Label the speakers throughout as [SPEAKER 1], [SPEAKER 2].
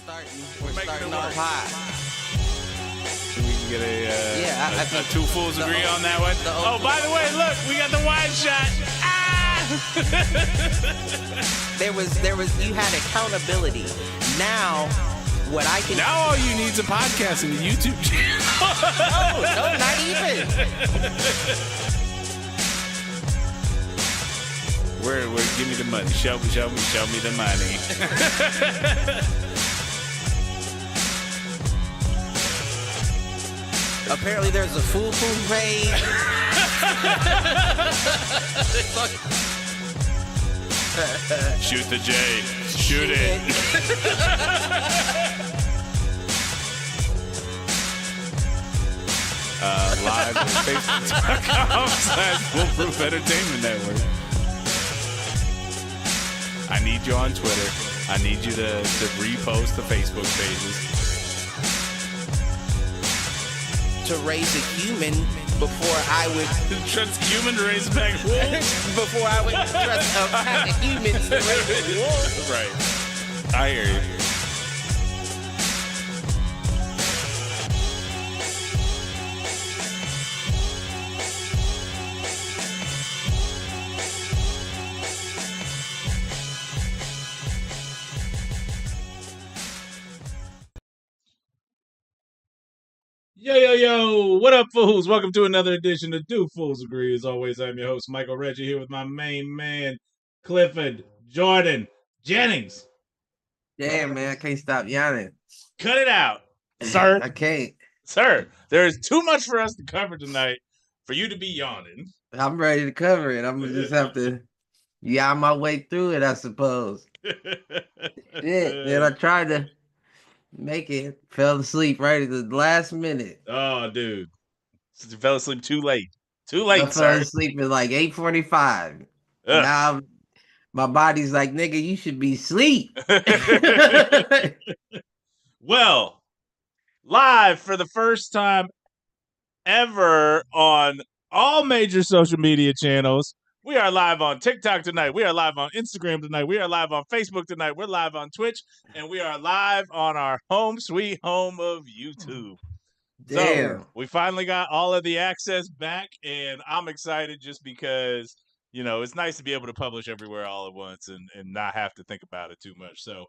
[SPEAKER 1] We're starting off high.
[SPEAKER 2] We can get
[SPEAKER 1] I think
[SPEAKER 2] two fools agree on that one. Oh, by the way, look, we got the wide shot.
[SPEAKER 1] there was you had accountability. Now what I can
[SPEAKER 2] Now all you need is a podcast and a YouTube channel.
[SPEAKER 1] no, not even.
[SPEAKER 2] Where give me the money. Show me the money.
[SPEAKER 1] Apparently there's a Foolproof page.
[SPEAKER 2] Shoot the J. Shoot it. Live on Facebook.com/Foolproof Entertainment Network. I need you on Twitter. I need you to repost the Facebook pages.
[SPEAKER 1] To raise a human before I would
[SPEAKER 2] Trust human to raise back wolves?
[SPEAKER 1] before I would trust a pack of humans to raise a wolf.
[SPEAKER 2] Right. I hear you. Yo, what up, fools? Welcome to another edition of Do Fools Agree. As always, I'm your host, Michael Reggie, here with my main man, Clifford Jordan Jennings.
[SPEAKER 3] Damn, man, I can't stop yawning.
[SPEAKER 2] Cut it out, sir.
[SPEAKER 3] I can't.
[SPEAKER 2] Sir, there is too much for us to cover tonight for you to be yawning.
[SPEAKER 3] I'm ready to cover it. I'm gonna just have to yawn my way through it, I suppose. Then I tried to make it, fell asleep right at the last minute.
[SPEAKER 2] Oh, dude. You fell asleep too late. Too late,
[SPEAKER 3] I fell asleep at like 8:45. Now my body's like, nigga, you should be asleep.
[SPEAKER 2] Well, live for the first time ever on all major social media channels. We are live on TikTok tonight. We are live on Instagram tonight. We are live on Facebook tonight. We're live on Twitch. And we are live on our home sweet home of YouTube.
[SPEAKER 3] Damn.
[SPEAKER 2] So we finally got all of the access back. And I'm excited just because, you know, it's nice to be able to publish everywhere all at once and not have to think about it too much. So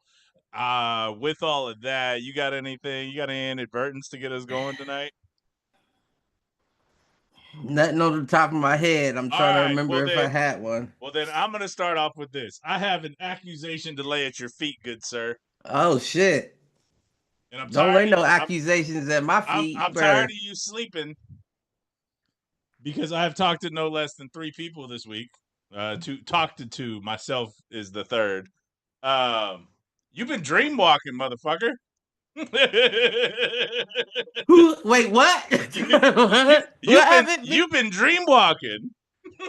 [SPEAKER 2] with all of that, you got anything? You got any inadvertence to get us going tonight?
[SPEAKER 3] Nothing on the top of my head. I'm trying to remember if I had one.
[SPEAKER 2] Well, then I'm going to start off with this. I have an accusation to lay at your feet, good sir.
[SPEAKER 3] Oh, shit.
[SPEAKER 2] And I'm
[SPEAKER 3] Don't lay no accusations at my feet.
[SPEAKER 2] I'm tired of you sleeping because I have talked to no less than 3 people this week. Talked to 2. Myself is the third. You've been dream walking, motherfucker.
[SPEAKER 3] Wait, what?
[SPEAKER 2] You've been dream walking.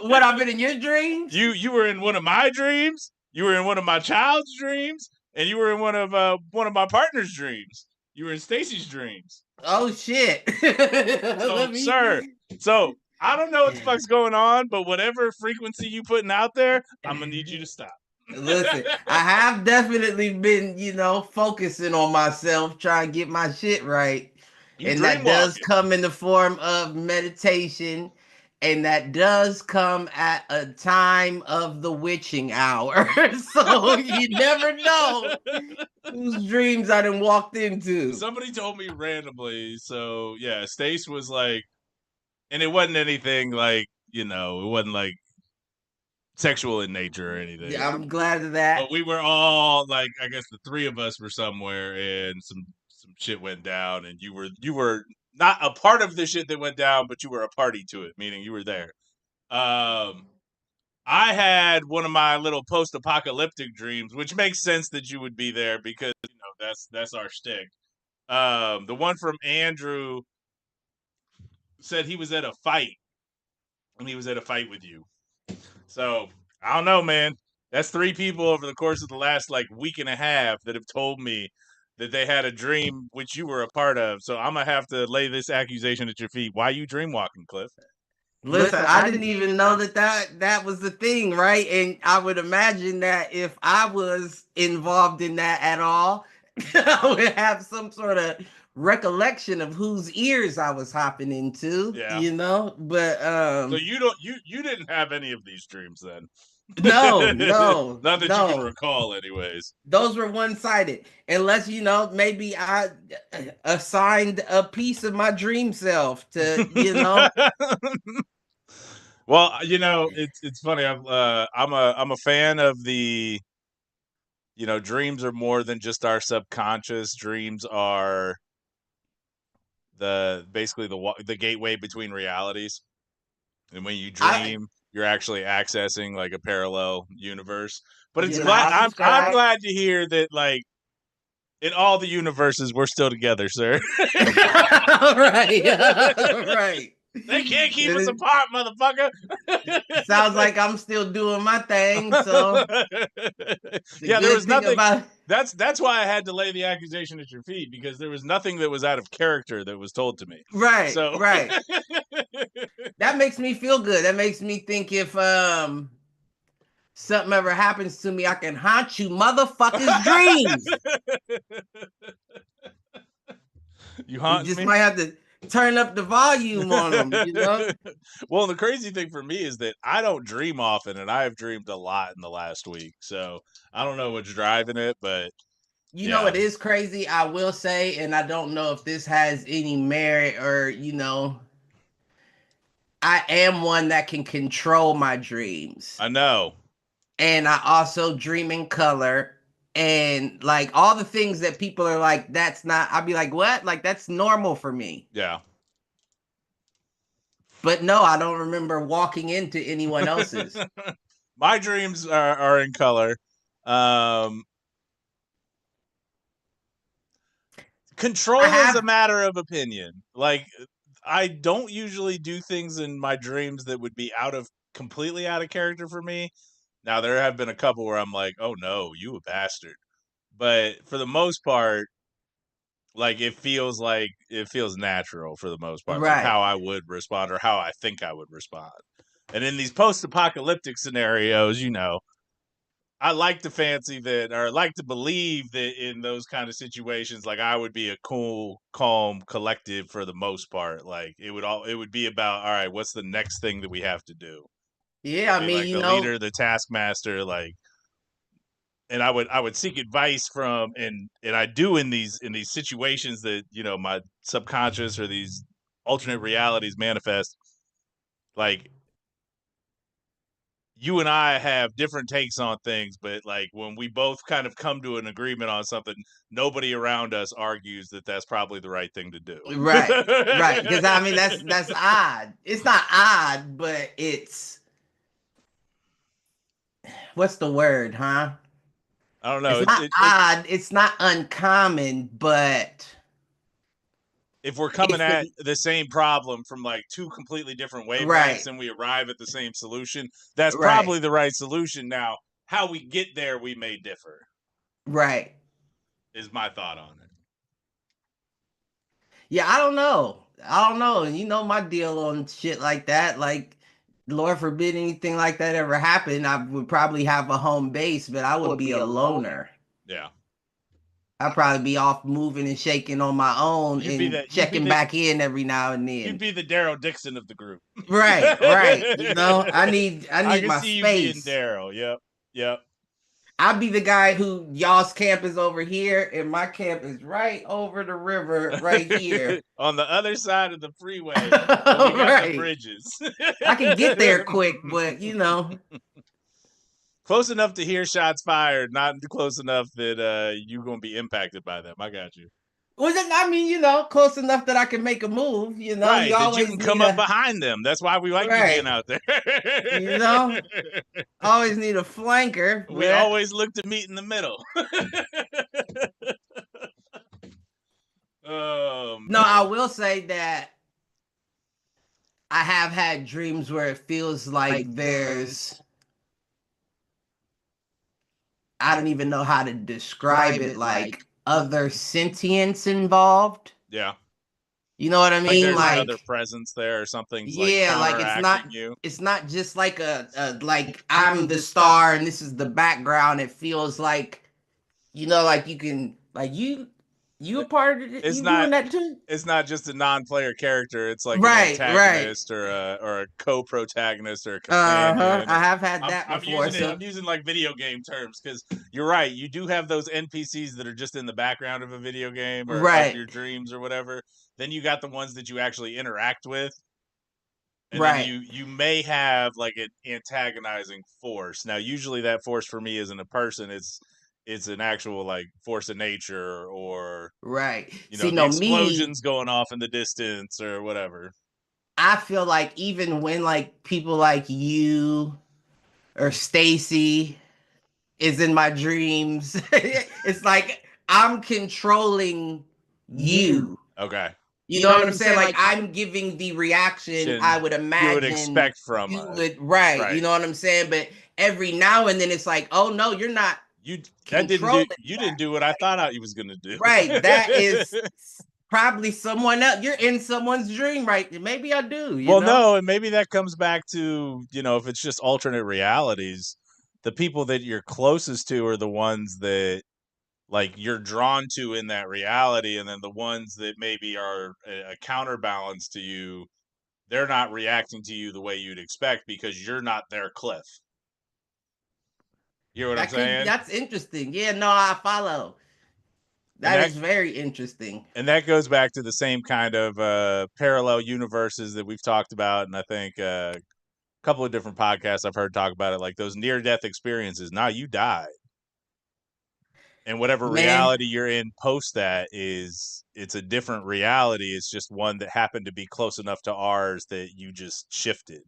[SPEAKER 3] What, I've been in your dreams?
[SPEAKER 2] You were in one of my dreams. You were in one of my child's dreams, and you were in one of my partner's dreams. You were in Stacy's dreams.
[SPEAKER 3] Oh shit!
[SPEAKER 2] So I don't know what the fuck's going on, but whatever frequency you putting out there, I'm gonna need you to stop.
[SPEAKER 3] Listen, I have definitely been, focusing on myself, trying to get my shit right. And that does come in the form of meditation. And that does come at a time of the witching hour. So you never know whose dreams I done walked into.
[SPEAKER 2] Somebody told me randomly. So yeah, Stace was like, and it wasn't anything like, it wasn't like sexual in nature or anything.
[SPEAKER 3] Yeah, I'm glad of that.
[SPEAKER 2] But we were all like, I guess the 3 of us were somewhere and some shit went down and you were not a part of the shit that went down, but you were a party to it, meaning you were there. I had one of my little post-apocalyptic dreams, which makes sense that you would be there because that's our shtick. The one from Andrew said he was at a fight and he was at a fight with you. So, I don't know, man. That's 3 people over the course of the last, week and a half that have told me that they had a dream which you were a part of. So, I'm going to have to lay this accusation at your feet. Why are you dream walking, Cliff?
[SPEAKER 3] Listen, I didn't even know that was the thing, right? And I would imagine that if I was involved in that at all, I would have some sort of recollection of whose ears I was hopping into,
[SPEAKER 2] Yeah.
[SPEAKER 3] but
[SPEAKER 2] So you didn't have any of these dreams then?
[SPEAKER 3] no,
[SPEAKER 2] Not that you can recall, anyways.
[SPEAKER 3] Those were one-sided, unless maybe I assigned a piece of my dream self to.
[SPEAKER 2] Well, it's funny. I'm a fan of the. Dreams are more than just our subconscious. Dreams are basically the gateway between realities. And when you dream, you're actually accessing like a parallel universe. But it's glad I'm glad to hear that, like, in all the universes we're still together, sir.
[SPEAKER 3] Right. Right.
[SPEAKER 2] They can't keep us apart, motherfucker.
[SPEAKER 3] Sounds like I'm still doing my thing. So
[SPEAKER 2] yeah, there was nothing that's why I had to lay the accusation at your feet, because there was nothing that was out of character that was told to me.
[SPEAKER 3] Right.
[SPEAKER 2] So
[SPEAKER 3] right. That makes me feel good. That makes me think if something ever happens to me, I can haunt you motherfuckers' dreams.
[SPEAKER 2] You haunt
[SPEAKER 3] just
[SPEAKER 2] me?
[SPEAKER 3] Might have to turn up the volume on them,
[SPEAKER 2] Well, the crazy thing for me is that I don't dream often, and I have dreamed a lot in the last week. So I don't know what's driving it, but
[SPEAKER 3] it is crazy, I will say, and I don't know if this has any merit or, I am one that can control my dreams.
[SPEAKER 2] I know.
[SPEAKER 3] And I also dream in color. And like all the things that people are like, that's not, I'll be like, what? Like, that's normal for me.
[SPEAKER 2] Yeah.
[SPEAKER 3] But no, I don't remember walking into anyone else's.
[SPEAKER 2] My dreams are in color. Control is a matter of opinion. Like, I don't usually do things in my dreams that would be completely out of character for me. Now, there have been a couple where I'm like, oh no, you a bastard. But for the most part, like, it feels natural for the most part, like how I would respond or how I think I would respond. And in these post-apocalyptic scenarios, I like to fancy that, or like to believe that in those kind of situations, like, I would be a cool, calm, collective for the most part. Like, it would be about, all right, what's the next thing that we have to do?
[SPEAKER 3] Yeah,
[SPEAKER 2] I mean, like, the leader, the taskmaster, like, and I would seek advice from, and I do in these situations that, my subconscious or these alternate realities manifest. Like, you and I have different takes on things, but like when we both kind of come to an agreement on something, nobody around us argues that that's probably the right thing to do.
[SPEAKER 3] Right. Because I mean, that's odd. It's not odd, but it's, what's the word, huh?
[SPEAKER 2] I don't know.
[SPEAKER 3] It's not odd. It's not uncommon, but
[SPEAKER 2] if we're coming at the same problem from like two completely different wavelengths and we arrive at the same solution, that's probably the right solution. Now, how we get there, we may differ.
[SPEAKER 3] Right.
[SPEAKER 2] Is my thought on it.
[SPEAKER 3] Yeah, I don't know. And my deal on shit like that. Like, Lord forbid anything like that ever happened, I would probably have a home base, but I would be a loner.
[SPEAKER 2] Yeah.
[SPEAKER 3] I'd probably be off moving and shaking on my own checking back in every now and then.
[SPEAKER 2] You'd be the Daryl Dixon of the group.
[SPEAKER 3] Right. I need my space. You being
[SPEAKER 2] Daryl. Yep.
[SPEAKER 3] I'd be the guy who y'all's camp is over here and my camp is right over the river right here.
[SPEAKER 2] On the other side of the freeway. We got the bridges.
[SPEAKER 3] I can get there quick, but
[SPEAKER 2] close enough to hear shots fired, not close enough that you're going to be impacted by them. I got you.
[SPEAKER 3] Well, I mean, close enough that I can make a move,
[SPEAKER 2] Right, that you can come up behind them. That's why we like you being out there.
[SPEAKER 3] Always need a flanker.
[SPEAKER 2] We always look to meet in the middle.
[SPEAKER 3] No, I will say that I have had dreams where it feels like there's, I don't even know how to describe it, like other sentience involved.
[SPEAKER 2] Yeah.
[SPEAKER 3] You know what I mean?
[SPEAKER 2] Like another presence there or something.
[SPEAKER 3] Yeah, like it's not just like like I'm the star and this is the background. It feels like, like you can, Like you a part of it?
[SPEAKER 2] It's
[SPEAKER 3] You
[SPEAKER 2] not.
[SPEAKER 3] doing that too?
[SPEAKER 2] It's not just a non-player character. It's like an
[SPEAKER 3] Right.
[SPEAKER 2] antagonist or a co-protagonist or a
[SPEAKER 3] I
[SPEAKER 2] companion.
[SPEAKER 3] have had that
[SPEAKER 2] I'm
[SPEAKER 3] before.
[SPEAKER 2] using it. I'm using like video game terms because you're right. You do have those NPCs that are just in the background of a video game or of
[SPEAKER 3] Right.
[SPEAKER 2] your dreams or whatever. Then you got the ones that you actually interact with. And then
[SPEAKER 3] Right.
[SPEAKER 2] you may have like an antagonizing force. Now, usually that force for me isn't a person. It's an actual like force of nature or
[SPEAKER 3] Right.
[SPEAKER 2] the
[SPEAKER 3] See, no, me,
[SPEAKER 2] explosions going off in the distance or whatever.
[SPEAKER 3] I feel like even when like people like you or Stacy is in my dreams, it's like I'm controlling you.
[SPEAKER 2] Okay.
[SPEAKER 3] You know what I'm saying? Like I'm giving the reaction I would
[SPEAKER 2] You would
[SPEAKER 3] imagine
[SPEAKER 2] expect from
[SPEAKER 3] you
[SPEAKER 2] us.
[SPEAKER 3] would, right? You know what I'm saying? But every now and then it's like, oh no, you're not
[SPEAKER 2] You
[SPEAKER 3] controlling.
[SPEAKER 2] didn't do what I thought I was gonna do.
[SPEAKER 3] Right. That is probably someone else. You're in someone's dream, right? Maybe I do, you
[SPEAKER 2] Well,
[SPEAKER 3] know?
[SPEAKER 2] no, and maybe that comes back to, if it's just alternate realities, the people that you're closest to are the ones that like you're drawn to in that reality, and then the ones that maybe are a counterbalance to you, they're not reacting to you the way you'd expect because you're not their cliff. You know what I'm saying?
[SPEAKER 3] That's interesting. Yeah, no, I follow.
[SPEAKER 2] And
[SPEAKER 3] That is very interesting.
[SPEAKER 2] And that goes back to the same kind of parallel universes that we've talked about, and I think a couple of different podcasts I've heard talk about it, like those near-death experiences. Now you died, and whatever
[SPEAKER 3] Man,
[SPEAKER 2] reality you're in post that it's a different reality. It's just one that happened to be close enough to ours that you just shifted.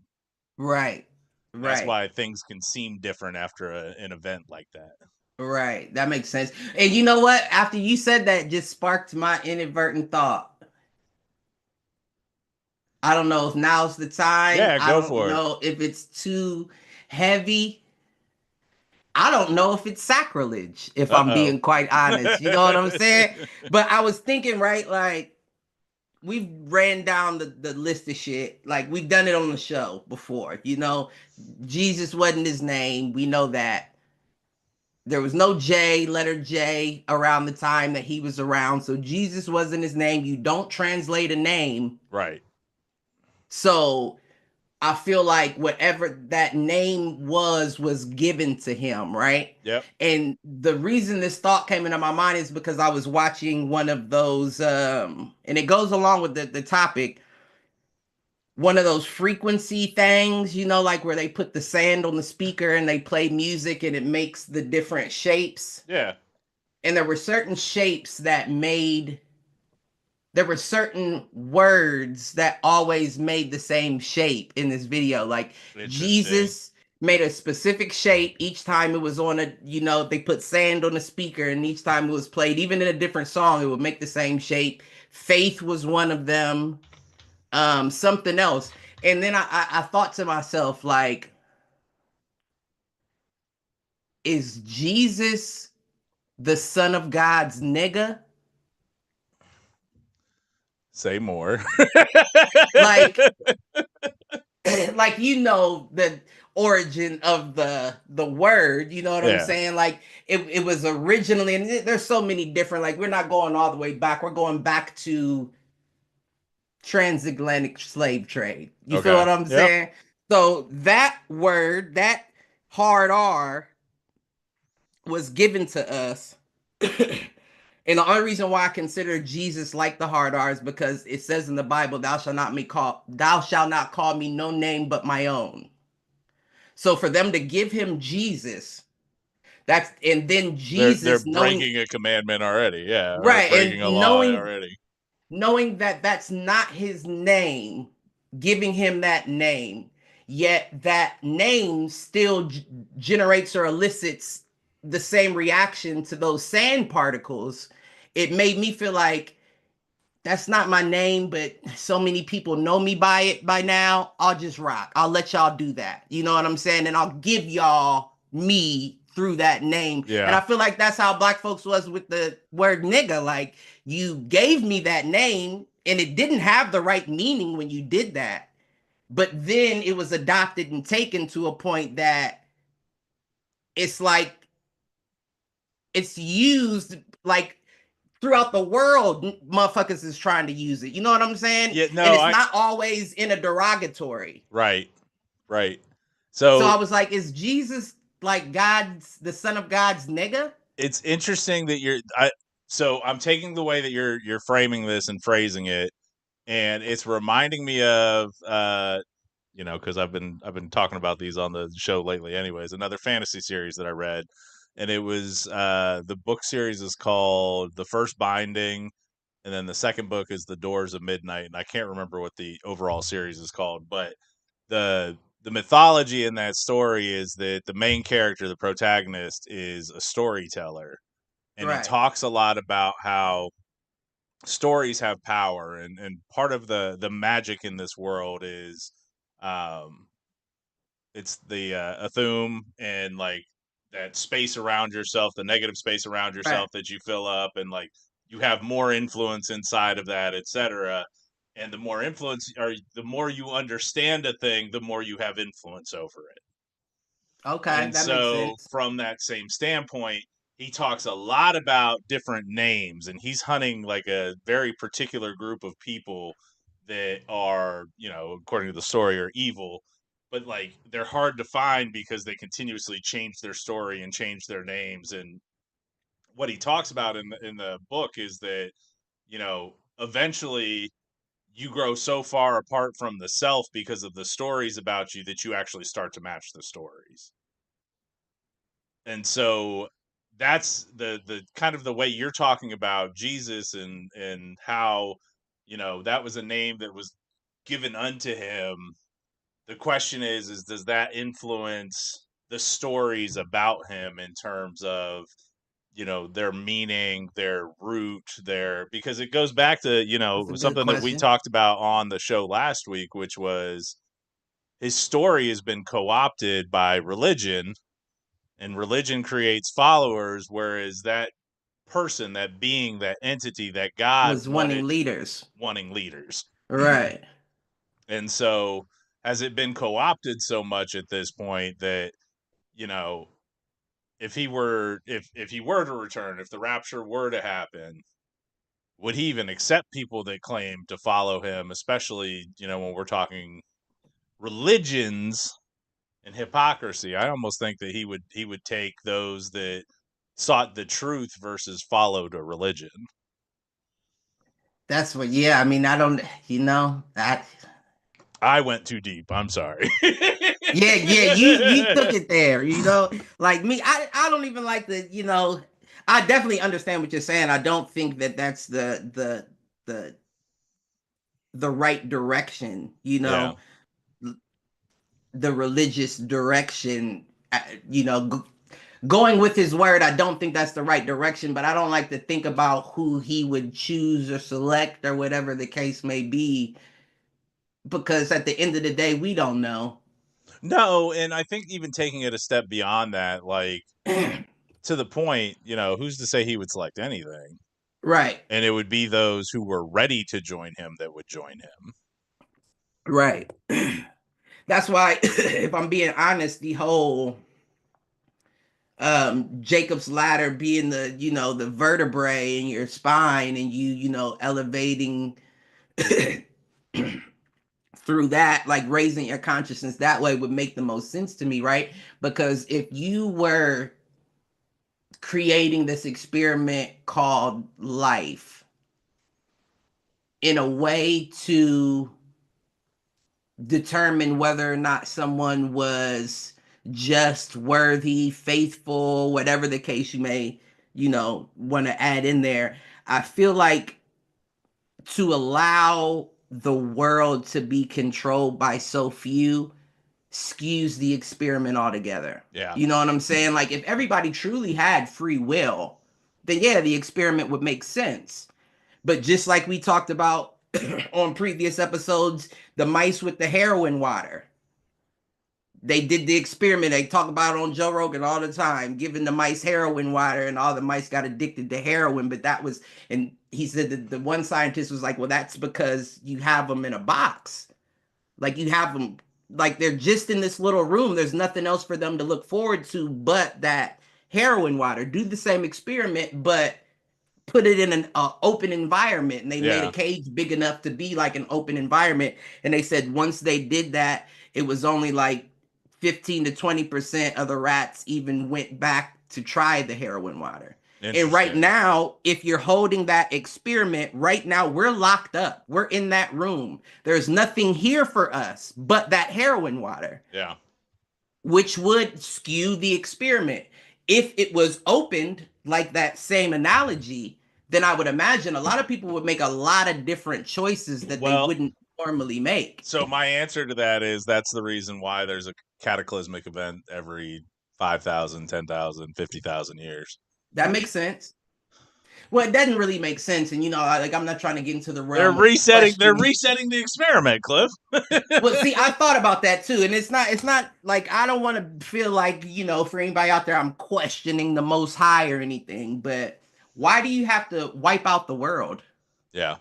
[SPEAKER 3] right.
[SPEAKER 2] That's
[SPEAKER 3] Right.
[SPEAKER 2] why things can seem different after an event like that.
[SPEAKER 3] Right. That makes sense. And you know what? After you said that, just sparked my inadvertent thought. I don't know if now's the time.
[SPEAKER 2] Yeah,
[SPEAKER 3] I
[SPEAKER 2] go
[SPEAKER 3] don't
[SPEAKER 2] for it.
[SPEAKER 3] know if it's too heavy. I don't know if it's sacrilege, if I'm
[SPEAKER 2] Uh-oh.
[SPEAKER 3] being quite honest. You know what I'm saying? But I was thinking, right, like we've ran down the list of shit. Like we've done it on the show before, Jesus wasn't his name. We know that. There was no J, letter J, around the time that he was around. So Jesus wasn't his name. You don't translate a name.
[SPEAKER 2] Right.
[SPEAKER 3] So I feel like whatever that name was given to him, right?
[SPEAKER 2] Yep.
[SPEAKER 3] And the reason this thought came into my mind is because I was watching one of those, and it goes along with the topic, one of those frequency things, like where they put the sand on the speaker and they play music and it makes the different shapes.
[SPEAKER 2] Yeah.
[SPEAKER 3] And there were certain shapes there were certain words that always made the same shape in this video. Like Jesus made a specific shape each time it was on they put sand on the speaker, and each time it was played, even in a different song, it would make the same shape. Faith was one of them. Something else. And then I thought to myself, like, is Jesus the son of God's nigga?
[SPEAKER 2] Say more.
[SPEAKER 3] like the origin of the word, you know what I'm saying? Like it was originally, and there's so many different, like we're not going all the way back, we're going back to transatlantic slave trade. You feel what I'm saying? So that word, that hard R, was given to us. And the only reason why I consider Jesus like the hard R is because it says in the Bible, thou shalt not call me no name but my own. So for them to give him Jesus, and then Jesus
[SPEAKER 2] they're breaking a commandment already, yeah.
[SPEAKER 3] Right.
[SPEAKER 2] Breaking a law already.
[SPEAKER 3] Knowing that that's not his name, giving him that name, yet that name still generates or elicits the same reaction to those sand particles. It made me feel like that's not my name, but so many people know me by it by now. I'll just rock. I'll let y'all do that. You know what I'm saying? And I'll give y'all me through that name.
[SPEAKER 2] Yeah.
[SPEAKER 3] And I feel like that's how black folks was with the word nigga. Like you gave me that name and it didn't have the right meaning when you did that. But then it was adopted and taken to a point that it's like it's used like throughout the world, motherfuckers is trying to use it. You know what I'm saying?
[SPEAKER 2] Yeah, no,
[SPEAKER 3] and it's not always in a derogatory.
[SPEAKER 2] Right.
[SPEAKER 3] So I
[SPEAKER 2] So
[SPEAKER 3] was like, is Jesus like the son of God's nigga?
[SPEAKER 2] it's interesting that so I'm taking the way that you're framing this and phrasing it, and it's reminding me of because I've been talking about these on the show lately anyways, another fantasy series that I read, and it was the book series is called The First Binding, and then the second book is The Doors of Midnight, and I can't remember what the overall series is called, but the mythology in that story is that the main character, the protagonist, is a storyteller, and he
[SPEAKER 3] Right.
[SPEAKER 2] talks a lot about how stories have power, and part of the magic in this world is um it's the Athum, and like that space around yourself, the negative space around yourself
[SPEAKER 3] Right.
[SPEAKER 2] that you fill up, and like you have more influence inside of that, etc. And the more influence, or the more you understand a thing, the more you have influence over it.
[SPEAKER 3] Okay,
[SPEAKER 2] And
[SPEAKER 3] that makes
[SPEAKER 2] so,
[SPEAKER 3] sense.
[SPEAKER 2] from that same standpoint, he talks a lot about different names, and he's hunting like a very particular group of people that are, according to the story, are evil, but like they're hard to find because they continuously change their story and change their names. And what he talks about in the book is that, eventually you grow so far apart from the self because of the stories about you that you actually start to match the stories. And so that's the kind of the way you're talking about Jesus, and how that was a name that was given unto him. The question is does that influence the stories about him in terms of their meaning, their root, because it goes back to
[SPEAKER 3] That's a good
[SPEAKER 2] something that we
[SPEAKER 3] question.
[SPEAKER 2] talked about on the show last week, which was his story has been co-opted by religion, and religion creates followers, whereas that person, that being, that entity, that God
[SPEAKER 3] Was wanting leaders.
[SPEAKER 2] wanting leaders.
[SPEAKER 3] Right.
[SPEAKER 2] And so has it been co-opted so much at this point that, you know, if he were to return, if the rapture were to happen, would he even accept people that claim to follow him, especially, when we're talking religions and hypocrisy? I almost think that he would take those that sought the truth versus followed a religion.
[SPEAKER 3] That's what. Yeah. I mean, I don't. That.
[SPEAKER 2] I went too deep. I'm sorry.
[SPEAKER 3] Yeah. Yeah. You took it there. Like me. I don't even like the. I definitely understand what you're saying. I don't think that that's the the right direction.
[SPEAKER 2] Yeah.
[SPEAKER 3] The religious direction. uh, You know. Going with his word, I don't think that's the right direction, but I don't like to think about who he would choose or select or whatever the case may be, because at the end of the day, we don't know.
[SPEAKER 2] No, and I think even taking it a step beyond that, like to the point, who's to say he would select anything?
[SPEAKER 3] Right,
[SPEAKER 2] And it would be those who were ready to join him that would join him.
[SPEAKER 3] right. That's why, if I'm being honest, the whole Jacob's ladder being the vertebrae in your spine, and elevating through that, like raising your consciousness that way, would make the most sense to me, right? Because if you were creating this experiment called life in a way to determine whether or not someone was just, worthy, faithful, whatever the case you may, want to add in there, I feel like to allow the world to be controlled by so few skews the experiment altogether.
[SPEAKER 2] Yeah.
[SPEAKER 3] You know what I'm saying? Like, if everybody truly had free will, then yeah, the experiment would make sense. But just like we talked about on previous episodes, the mice with the heroin water. They did the experiment. They talk about it on Joe Rogan all the time, giving the mice heroin water, and all the mice got addicted to heroin. But that was, and he said that the one scientist was like, well, that's because you have them in a box. Like, you have them, like, they're just in this little room. There's nothing else for them to look forward to but that heroin water. Do the same experiment, but put it in an open environment, and they made a cage big enough to be like an open environment. And they said once they did that, it was only like 15 to 20% of the rats even went back to try the heroin water. And right now, if you're holding that experiment, right now we're locked up. We're in that room. There's nothing here for us but that heroin water.
[SPEAKER 2] Yeah.
[SPEAKER 3] Which would skew the experiment. If it was opened like that same analogy, then I would imagine a lot of people would make a lot of different choices that they wouldn't normally make.
[SPEAKER 2] So my answer to that is that's the reason why there's a cataclysmic event every 5,000, 10,000, 50,000 years.
[SPEAKER 3] That makes sense. Well, it doesn't really make sense, and like I'm not trying to get into the realm.
[SPEAKER 2] They're resetting the experiment, Cliff.
[SPEAKER 3] Well, see, I thought about that too, and it's not like I don't want to feel like for anybody out there, I'm questioning the Most High or anything. But why do you have to wipe out the world?
[SPEAKER 2] Yeah.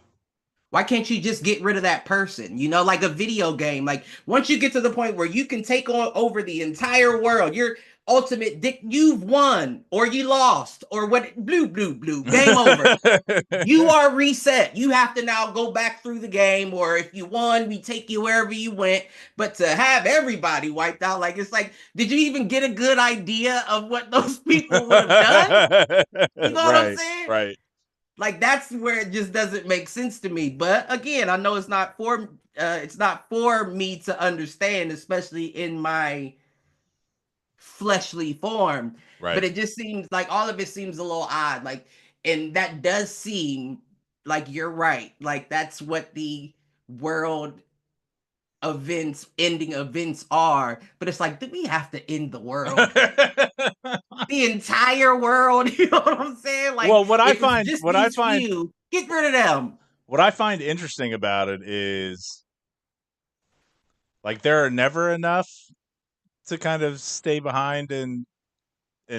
[SPEAKER 3] Why can't you just get rid of that person? Like a video game. Like once you get to the point where you can take over the entire world, your ultimate dick, you've won or you lost or what? Blue. Game over. You are reset. You have to now go back through the game, or if you won, we take you wherever you went. But to have everybody wiped out, like it's like, did you even get a good idea of what those people would have done? You know what I'm saying?
[SPEAKER 2] Right.
[SPEAKER 3] Like that's where it just doesn't make sense to me. But again, I know it's not for me to understand, especially in my fleshly form.
[SPEAKER 2] Right.
[SPEAKER 3] But it just seems like all of it seems a little odd. Like, and that does seem like you're right. Like that's what the world ending events are. But it's like, do we have to end the world? The entire world, you know what I'm saying? Like,
[SPEAKER 2] well, get
[SPEAKER 3] rid of them.
[SPEAKER 2] What I find interesting about it is, like, there are never enough to kind of stay behind and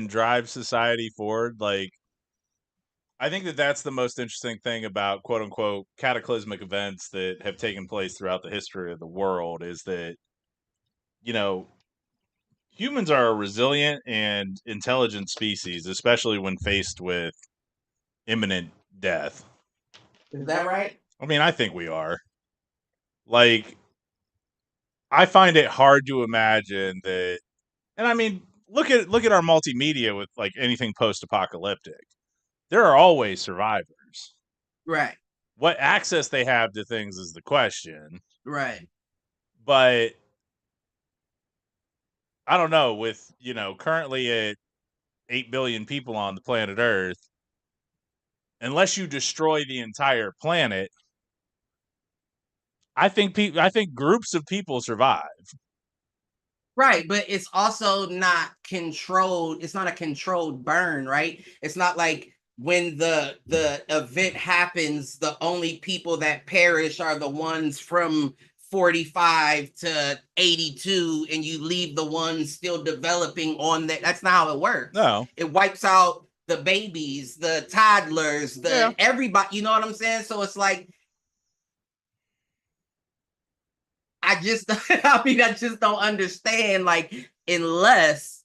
[SPEAKER 2] drive society forward. Like, I think that's the most interesting thing about quote unquote cataclysmic events that have taken place throughout the history of the world is that, humans are a resilient and intelligent species, especially when faced with imminent death.
[SPEAKER 3] Is that right?
[SPEAKER 2] I mean, I think we are. Like, I find it hard to imagine that, and I mean, look at our multimedia with like anything post-apocalyptic. There are always survivors.
[SPEAKER 3] Right.
[SPEAKER 2] What access they have to things is the question.
[SPEAKER 3] Right.
[SPEAKER 2] But I don't know, with, currently at 8 billion people on the planet Earth, unless you destroy the entire planet, I think groups of people survive.
[SPEAKER 3] Right, but it's also not controlled. It's not a controlled burn, right? It's not like when the event happens, the only people that perish are the ones from 45 to 82, and you leave the ones still developing on that. That's not how it works.
[SPEAKER 2] No.
[SPEAKER 3] It wipes out the babies, the toddlers, everybody, you know what I'm saying? So it's like, I just don't understand, like, unless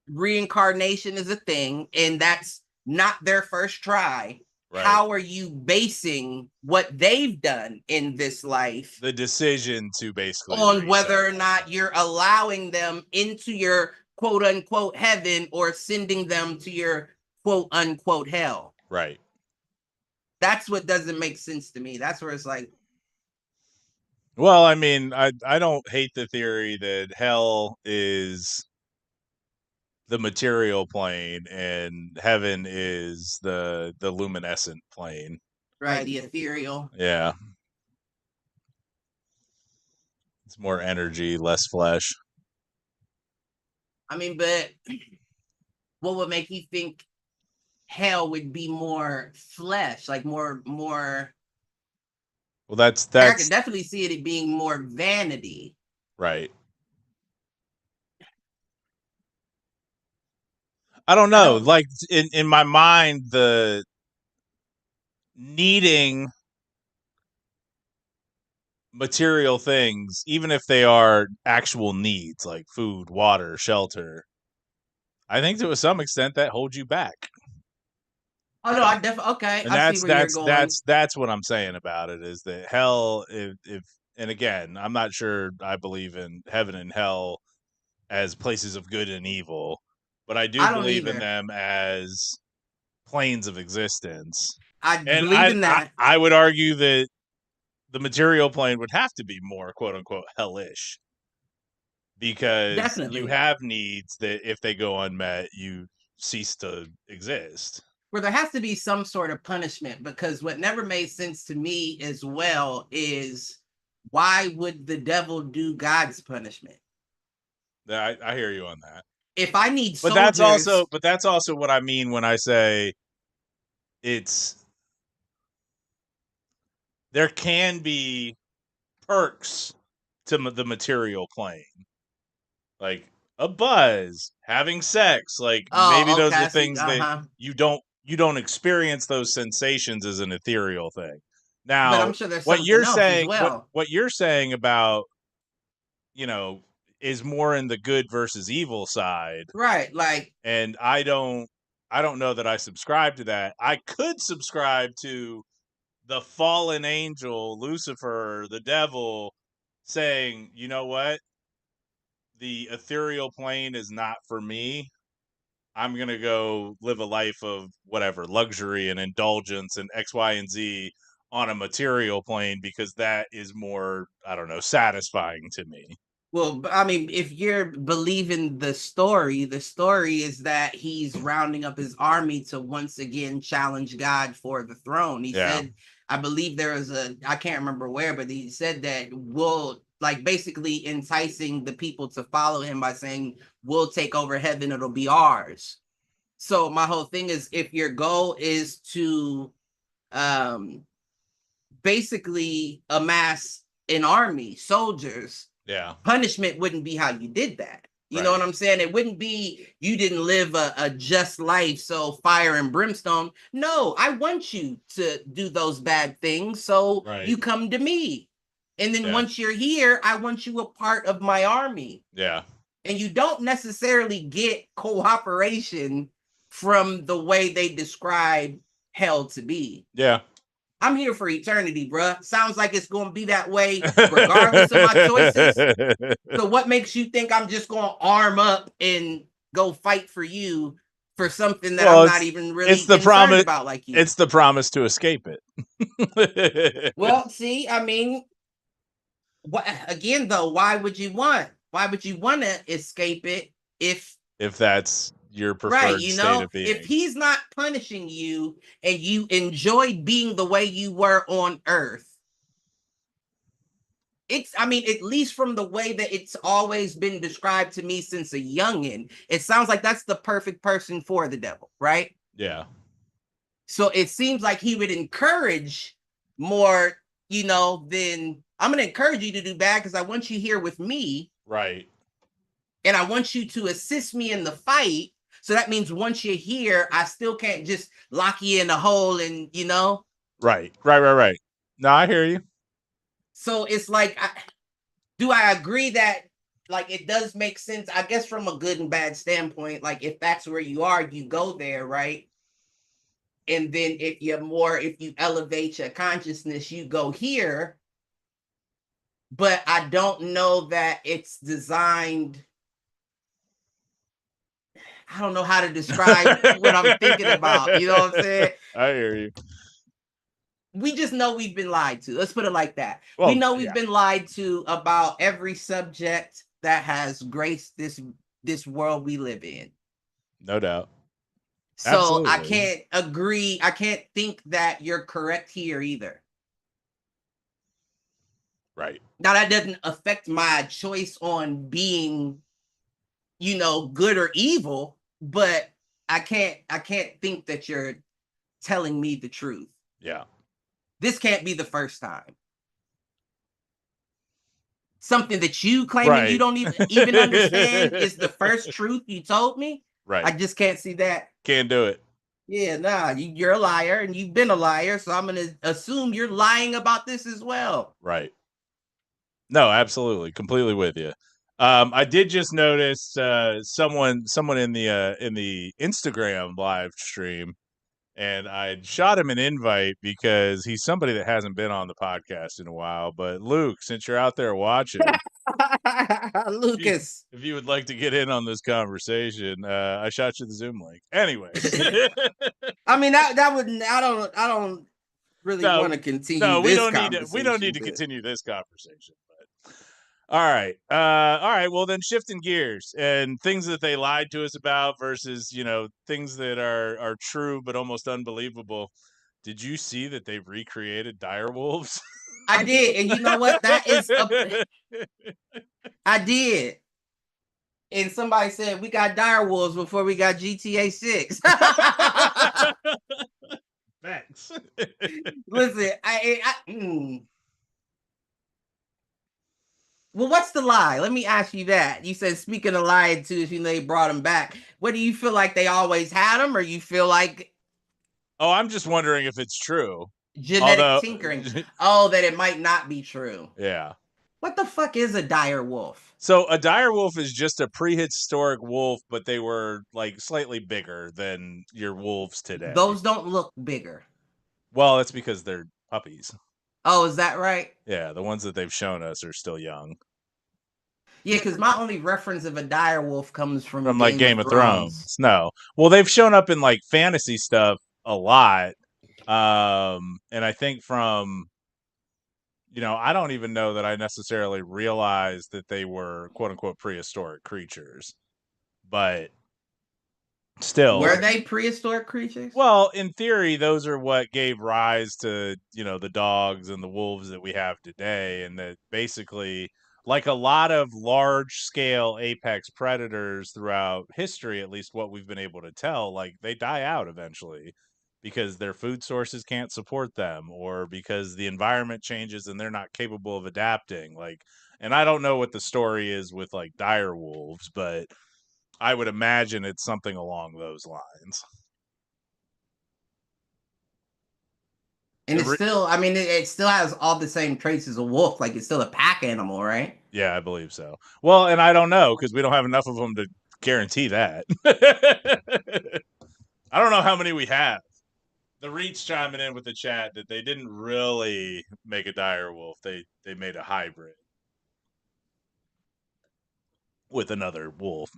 [SPEAKER 3] reincarnation is a thing and that's not their first try, right. How are you basing what they've done in this life,
[SPEAKER 2] the decision to basically
[SPEAKER 3] on whether or not you're allowing them into your quote unquote heaven or sending them to your quote unquote hell?
[SPEAKER 2] Right.
[SPEAKER 3] That's what doesn't make sense to me. That's where it's like,
[SPEAKER 2] well, I mean, I don't hate the theory that hell is the material plane and heaven is the luminescent plane.
[SPEAKER 3] Right, the ethereal.
[SPEAKER 2] Yeah. It's more energy, less flesh.
[SPEAKER 3] I mean, but what would make you think hell would be more flesh, like more
[SPEAKER 2] well, that's
[SPEAKER 3] I can definitely see it being more vanity.
[SPEAKER 2] Right. I don't know. Like in my mind, the needing material things, even if they are actual needs like food, water, shelter, I think to some extent that holds you back.
[SPEAKER 3] Oh no, I definitely okay.
[SPEAKER 2] And
[SPEAKER 3] I see where you're going.
[SPEAKER 2] that's what I'm saying about it is that hell, if and again, I'm not sure I believe in heaven and hell as places of good and evil, but I do
[SPEAKER 3] I don't
[SPEAKER 2] believe in
[SPEAKER 3] either.
[SPEAKER 2] them as planes of existence.
[SPEAKER 3] I
[SPEAKER 2] And
[SPEAKER 3] believe in that.
[SPEAKER 2] I would argue that the material plane would have to be more quote unquote hellish because you
[SPEAKER 3] Definitely.
[SPEAKER 2] have needs that if they go unmet, you cease to exist.
[SPEAKER 3] Where there has to be some sort of punishment, because what never made sense to me as well is why would the devil do God's punishment?
[SPEAKER 2] I hear you on that.
[SPEAKER 3] If I need
[SPEAKER 2] But
[SPEAKER 3] soldiers,
[SPEAKER 2] that's also what I mean when I say it's there can be perks to the material plane. Like a buzz, having sex, like maybe
[SPEAKER 3] oh,
[SPEAKER 2] those
[SPEAKER 3] okay,
[SPEAKER 2] are
[SPEAKER 3] I see.
[SPEAKER 2] things that
[SPEAKER 3] Uh-huh.
[SPEAKER 2] you don't experience those sensations as an ethereal thing.
[SPEAKER 3] But
[SPEAKER 2] Now,
[SPEAKER 3] I'm sure there's something else as well.
[SPEAKER 2] what you're saying about, you know, is more in the good versus evil side,
[SPEAKER 3] Right. Like,
[SPEAKER 2] and I don't know that I subscribe to that. I could subscribe to the fallen angel, Lucifer, the devil, saying, "You know what? The ethereal plane is not for me. I'm going to go live a life of whatever, luxury and indulgence and X, Y, and Z on a material plane because that is more, I don't know, satisfying to me."
[SPEAKER 3] well, I mean, if you're believing the story is that he's rounding up his army to once again challenge God for the throne. He
[SPEAKER 2] Yeah.
[SPEAKER 3] said, I believe there was I can't remember where, but he said that we'll, like, basically enticing the people to follow him by saying, we'll take over heaven, it'll be ours. So my whole thing is, if your goal is to um basically amass an army, soldiers,
[SPEAKER 2] Yeah.
[SPEAKER 3] punishment wouldn't be how you did that. You know
[SPEAKER 2] Right.
[SPEAKER 3] what I'm saying? It wouldn't be you didn't live a just life, so fire and brimstone. No, I want you to do those bad things, so
[SPEAKER 2] Right.
[SPEAKER 3] you come to me. And then
[SPEAKER 2] Yeah.
[SPEAKER 3] once you're here, I want you a part of my army.
[SPEAKER 2] Yeah.
[SPEAKER 3] And you don't necessarily get cooperation from the way they describe hell to be.
[SPEAKER 2] Yeah.
[SPEAKER 3] I'm here for eternity, bruh. Sounds like it's going to be that way regardless of my choices. So what makes you think I'm just going to arm up and go fight for you for something that
[SPEAKER 2] Well,
[SPEAKER 3] I'm not even
[SPEAKER 2] it's
[SPEAKER 3] really
[SPEAKER 2] the
[SPEAKER 3] concerned
[SPEAKER 2] promise
[SPEAKER 3] about like you?
[SPEAKER 2] it's the promise to escape it.
[SPEAKER 3] Well, see, I mean, what again though, why would you want to escape it
[SPEAKER 2] If that's your
[SPEAKER 3] right,
[SPEAKER 2] preferred state of
[SPEAKER 3] if
[SPEAKER 2] being.
[SPEAKER 3] he's not punishing you and you enjoyed being the way you were on earth, it's, I mean, at least from the way that it's always been described to me since a youngin, it sounds like that's the perfect person for the devil, right?
[SPEAKER 2] Yeah.
[SPEAKER 3] So it seems like he would encourage more, than I'm going to encourage you to do bad because I want you here with me.
[SPEAKER 2] Right.
[SPEAKER 3] And I want you to assist me in the fight. So that means once you're here, I still can't just lock you in a hole and.
[SPEAKER 2] Right. Right. No, I hear you.
[SPEAKER 3] So it's like, do I agree that, like, it does make sense, I guess, from a good and bad standpoint? Like, if that's where you are, you go there, right? And then if you elevate your consciousness, you go here. But I don't know that it's designed. I don't know how to describe what I'm thinking about. You know what I'm saying?
[SPEAKER 2] I hear you.
[SPEAKER 3] We just know we've been lied to. Let's put it like that. We
[SPEAKER 2] Well,
[SPEAKER 3] know
[SPEAKER 2] yeah,
[SPEAKER 3] we've been lied to about every subject that has graced this world we live in.
[SPEAKER 2] no doubt.
[SPEAKER 3] So I
[SPEAKER 2] Absolutely.
[SPEAKER 3] can't agree. I can't think that you're correct here either.
[SPEAKER 2] Right.
[SPEAKER 3] Now that doesn't affect my choice on being, good or evil, but I can't think that you're telling me the truth.
[SPEAKER 2] Yeah.
[SPEAKER 3] This can't be the first time. Something that you claiming you
[SPEAKER 2] Right.
[SPEAKER 3] don't even understand is the first truth you told me. I
[SPEAKER 2] Right.
[SPEAKER 3] just can't see that.
[SPEAKER 2] Can't do it.
[SPEAKER 3] Yeah, nah, you're a liar and you've been a liar, so I'm gonna assume you're lying about this as well.
[SPEAKER 2] Right. No, absolutely. Completely with you. I did just notice someone in the Instagram live stream And I shot him an invite because he's somebody that hasn't been on the podcast in a while. But Luke, since you're out there watching,
[SPEAKER 3] Lucas,
[SPEAKER 2] if you would like to get in on this conversation, I shot you the Zoom link. Anyways,
[SPEAKER 3] I mean that would I don't really want to continue.
[SPEAKER 2] No, we
[SPEAKER 3] this
[SPEAKER 2] don't need to. We don't need to continue this conversation. But all right. Well, then shifting gears and things that they lied to us about versus things that are true but almost unbelievable. Did you see that they've recreated dire wolves?
[SPEAKER 3] I did, and you know what? That is I did. And somebody said we got dire wolves before we got GTA 6.
[SPEAKER 2] Thanks.
[SPEAKER 3] Listen, Well, what's the lie? Let me ask you that. You said, speaking of lying too, if they brought them back, what do you feel like they always had them, or you feel like?
[SPEAKER 2] Oh, I'm just wondering if it's true.
[SPEAKER 3] Genetic tinkering. Oh, that it might not be true.
[SPEAKER 2] Yeah.
[SPEAKER 3] What the fuck is a dire wolf?
[SPEAKER 2] So a dire wolf is just a prehistoric wolf, but they were like slightly bigger than your wolves today.
[SPEAKER 3] Those don't look bigger.
[SPEAKER 2] Well, that's because they're puppies.
[SPEAKER 3] Oh, is that right?
[SPEAKER 2] Yeah, the ones that they've shown us are still young.
[SPEAKER 3] Yeah, because my only reference of a dire wolf comes from
[SPEAKER 2] like Game of Thrones. No. Well, they've shown up in like fantasy stuff a lot. And I think from I don't even know that I necessarily realized that they were quote unquote prehistoric creatures. But still,
[SPEAKER 3] were they prehistoric creatures?
[SPEAKER 2] Well, in theory, those are what gave rise to the dogs and the wolves that we have today, and that basically, like a lot of large scale apex predators throughout history, at least what we've been able to tell, like they die out eventually because their food sources can't support them, or because the environment changes and they're not capable of adapting. And I don't know what the story is with like dire wolves, but I would imagine it's something along those lines.
[SPEAKER 3] And it's still, I mean, it still has all the same traits as a wolf. Like, it's still a pack animal, right?
[SPEAKER 2] Yeah, I believe so. Well, and I don't know, because we don't have enough of them to guarantee that. I don't know how many we have. The Reed's chiming in with the chat that they didn't really make a dire wolf. They made a hybrid with another wolf.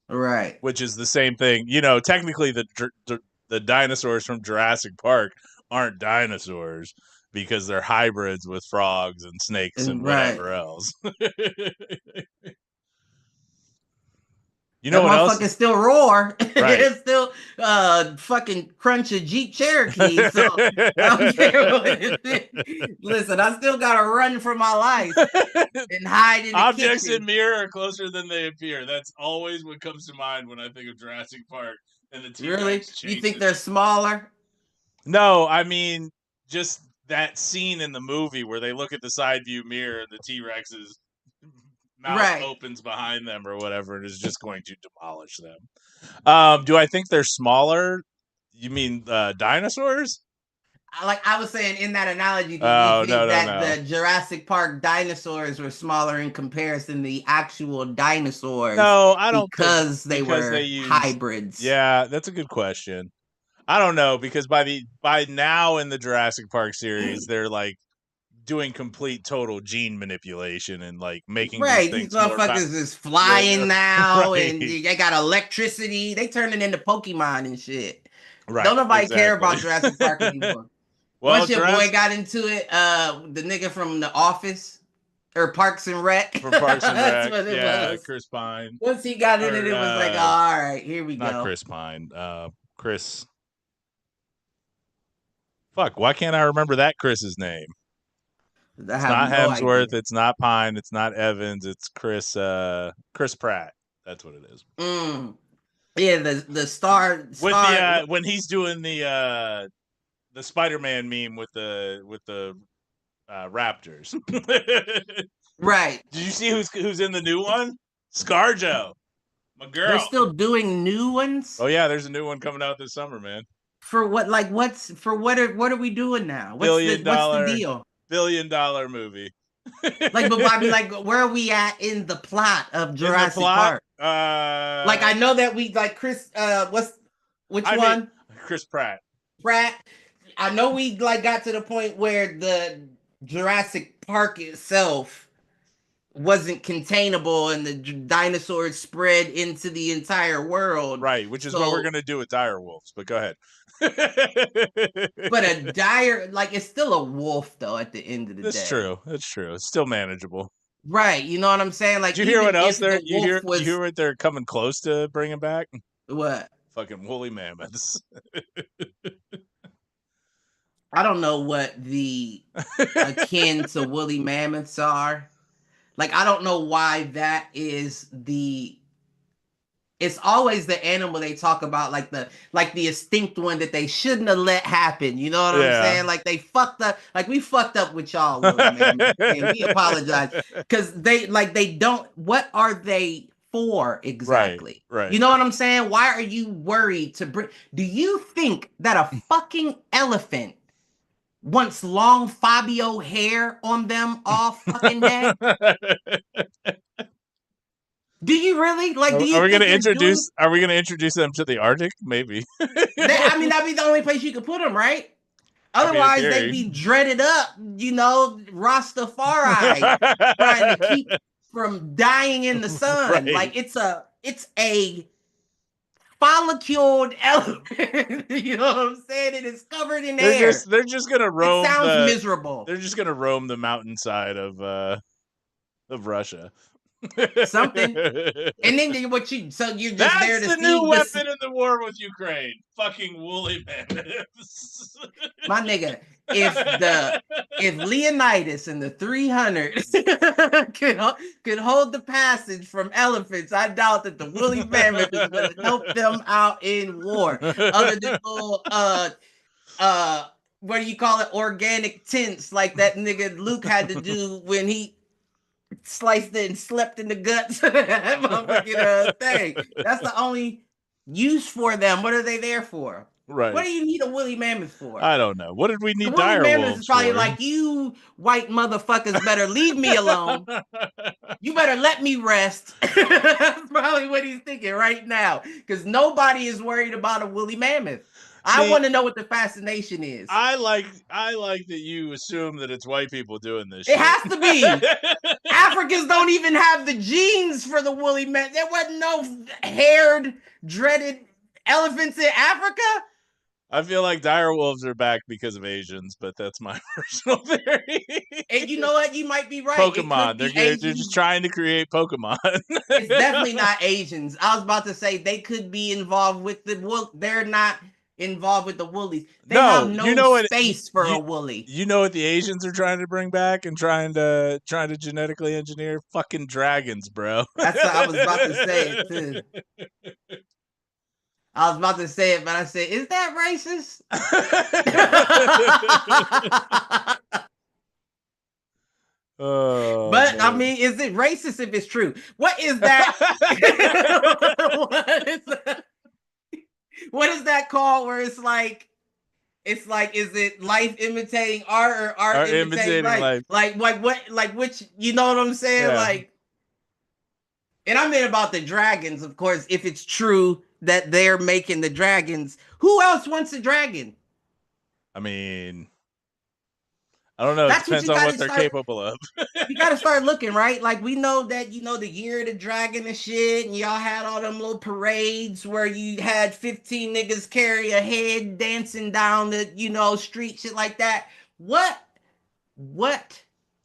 [SPEAKER 3] Right.
[SPEAKER 2] Which is the same thing. Technically the dinosaurs from Jurassic Park aren't dinosaurs because they're hybrids with frogs and snakes and whatever else.
[SPEAKER 3] That
[SPEAKER 2] what else?
[SPEAKER 3] Motherfucker still roar.
[SPEAKER 2] Right.
[SPEAKER 3] It's still fucking crunch a Jeep Cherokee. So I don't care what it is. Listen, I still gotta run for my life and hide in the
[SPEAKER 2] Objects
[SPEAKER 3] kitchen.
[SPEAKER 2] in mirror are closer than they appear. That's always what comes to mind when I think of Jurassic Park and the T-Rex.
[SPEAKER 3] Really? You think they're smaller?
[SPEAKER 2] No, I mean just that scene in the movie where they look at the side view mirror and the T-Rex's mouth opens behind them or whatever and is just going to demolish them. Do I think they're smaller? You mean dinosaurs?
[SPEAKER 3] I was saying in that analogy, do you think that the Jurassic Park dinosaurs were smaller in comparison to the actual dinosaurs?
[SPEAKER 2] No, I don't
[SPEAKER 3] because they were hybrids.
[SPEAKER 2] Yeah, that's a good question. I don't know, because by now in the Jurassic Park series, they're like doing complete total gene manipulation and like making
[SPEAKER 3] these motherfuckers is flying now and they got electricity. They turning into Pokemon and shit.
[SPEAKER 2] Right.
[SPEAKER 3] Don't nobody care about Jurassic Park anymore.
[SPEAKER 2] Well,
[SPEAKER 3] once your boy got into it, the nigga from The Office or Parks and Rec.
[SPEAKER 2] From Parks and Rec.
[SPEAKER 3] That's what it was.
[SPEAKER 2] Chris Pine.
[SPEAKER 3] Once he got in it, it was like, all right, here we go.
[SPEAKER 2] Not Chris Pine. Chris. Fuck, why can't I remember that Chris's name? It's not Hemsworth. Idea. It's not Pine. It's not Evans. It's Chris Pratt. That's what it is.
[SPEAKER 3] Yeah, the star
[SPEAKER 2] with the when he's doing the Spider-Man meme with the Raptors.
[SPEAKER 3] Right.
[SPEAKER 2] Did you see who's in the new one? ScarJo, my girl.
[SPEAKER 3] They're still doing new ones?
[SPEAKER 2] Oh yeah, there's a new one coming out this summer, man.
[SPEAKER 3] For what? Like what are we doing now? What's the deal?
[SPEAKER 2] $1 billion movie.
[SPEAKER 3] Like, but I mean, like, where are we at in the plot of Jurassic Park?
[SPEAKER 2] Like,
[SPEAKER 3] I know that we like Chris. Which one?
[SPEAKER 2] Chris Pratt.
[SPEAKER 3] Pratt. I know we like got to the point where the Jurassic Park itself wasn't containable and the dinosaurs spread into the entire world.
[SPEAKER 2] Right, which is what we're going to do with dire wolves, but go ahead.
[SPEAKER 3] But a dire, like, it's still a wolf, though, at the end of the day.
[SPEAKER 2] That's true. That's true. It's still manageable.
[SPEAKER 3] Right, you know what I'm saying? Like,
[SPEAKER 2] did you hear what else
[SPEAKER 3] they're?
[SPEAKER 2] You hear what they're coming close to bringing back?
[SPEAKER 3] What?
[SPEAKER 2] Fucking woolly mammoths.
[SPEAKER 3] I don't know what the akin to woolly mammoths are. Like, I don't know why that is the. It's always the animal they talk about, like the extinct one that they shouldn't have let happen. You know what I'm saying? Like they fucked up. Like we fucked up with y'all, woolly mammoths, and we apologize because they don't. What are they for exactly?
[SPEAKER 2] Right.
[SPEAKER 3] You know what I'm saying? Why are you worried to bring? Do you think that a fucking elephant wants long Fabio hair on them all fucking day? Do you really like? Do you?
[SPEAKER 2] Are we going to introduce? Are we going to introduce them to the Arctic? Maybe.
[SPEAKER 3] I mean, that'd be the only place you could put them, right? Otherwise, they'd be dreaded up, you know, Rastafari, trying to keep from dying in the sun. Right. Like it's a folliculed elephant. You know what I'm saying? It is covered in hair.
[SPEAKER 2] They're just gonna roam.
[SPEAKER 3] It sounds miserable.
[SPEAKER 2] They're just gonna roam the mountainside of Russia.
[SPEAKER 3] Something. And then you're just there to see.
[SPEAKER 2] That's the new weapon in the war with Ukraine. Fucking woolly mammoths.
[SPEAKER 3] My nigga, if Leonidas and the 300 could hold the passage from elephants, I doubt that the woolly mammoth is going to help them out in war. Other than little what do you call it? Organic tents like that nigga Luke had to do when he sliced it and slept in the guts. That motherfucking thing. That's the only use for them. What are they there for?
[SPEAKER 2] Right.
[SPEAKER 3] What do you need a woolly mammoth for?
[SPEAKER 2] I don't know. What did we need
[SPEAKER 3] dire wolves is probably
[SPEAKER 2] for?
[SPEAKER 3] like, you white motherfuckers better leave me alone. You better let me rest. That's probably what he's thinking right now. Because nobody is worried about a woolly mammoth. I want to know what the fascination is.
[SPEAKER 2] I like that you assume that it's white people doing this
[SPEAKER 3] shit.
[SPEAKER 2] It
[SPEAKER 3] has to be. Africans don't even have the genes for the woolly mammoth. There wasn't no haired, dreaded elephants in Africa.
[SPEAKER 2] I feel like dire wolves are back because of Asians, but that's my personal theory.
[SPEAKER 3] And you know what? You might be right.
[SPEAKER 2] Pokemon. They're just trying to create Pokemon.
[SPEAKER 3] It's definitely not Asians. I was about to say they could be involved with the wool. They're not involved with the woolies. They have no space for a woolly.
[SPEAKER 2] You know what the Asians are trying to bring back and trying to genetically engineer? Fucking dragons, bro.
[SPEAKER 3] That's what I was about to say it too. I was about to say it, but I said, is that racist? But man. I mean, is it racist if it's true? What is that? What is that called? Where it's like, is it life imitating art or art imitating life? Like which, you know what I'm saying? Yeah. Like, and I meant about the dragons, of course, if it's true that they're making the dragons. Who else wants a dragon?
[SPEAKER 2] I mean, I don't know. It depends on what they're capable of.
[SPEAKER 3] You got to start looking, right? Like, we know that, you know, the year of the dragon and shit, and y'all had all them little parades where you had 15 niggas carry a head dancing down the, you know, street, shit like that. What?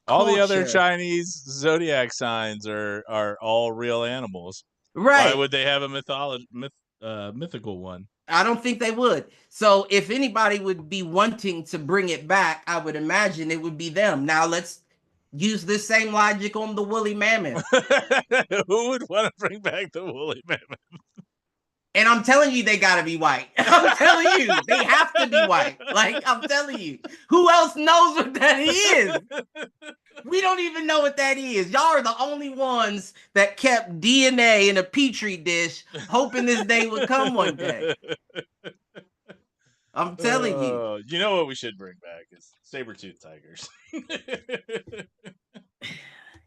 [SPEAKER 2] All the other Chinese zodiac signs are all real animals.
[SPEAKER 3] Right.
[SPEAKER 2] Why would they have a mythical one?
[SPEAKER 3] I don't think they would. So if anybody would be wanting to bring it back, I would imagine it would be them. Now let's use this same logic on the woolly mammoth.
[SPEAKER 2] Who would want to bring back the woolly mammoth?
[SPEAKER 3] And I'm telling you, they gotta be white. I'm telling you, they have to be white. Like, I'm telling you, who else knows what that is? We don't even know what that is. Y'all are the only ones that kept DNA in a petri dish, hoping this day would come one day. I'm telling you.
[SPEAKER 2] You know what we should bring back is saber-toothed tigers.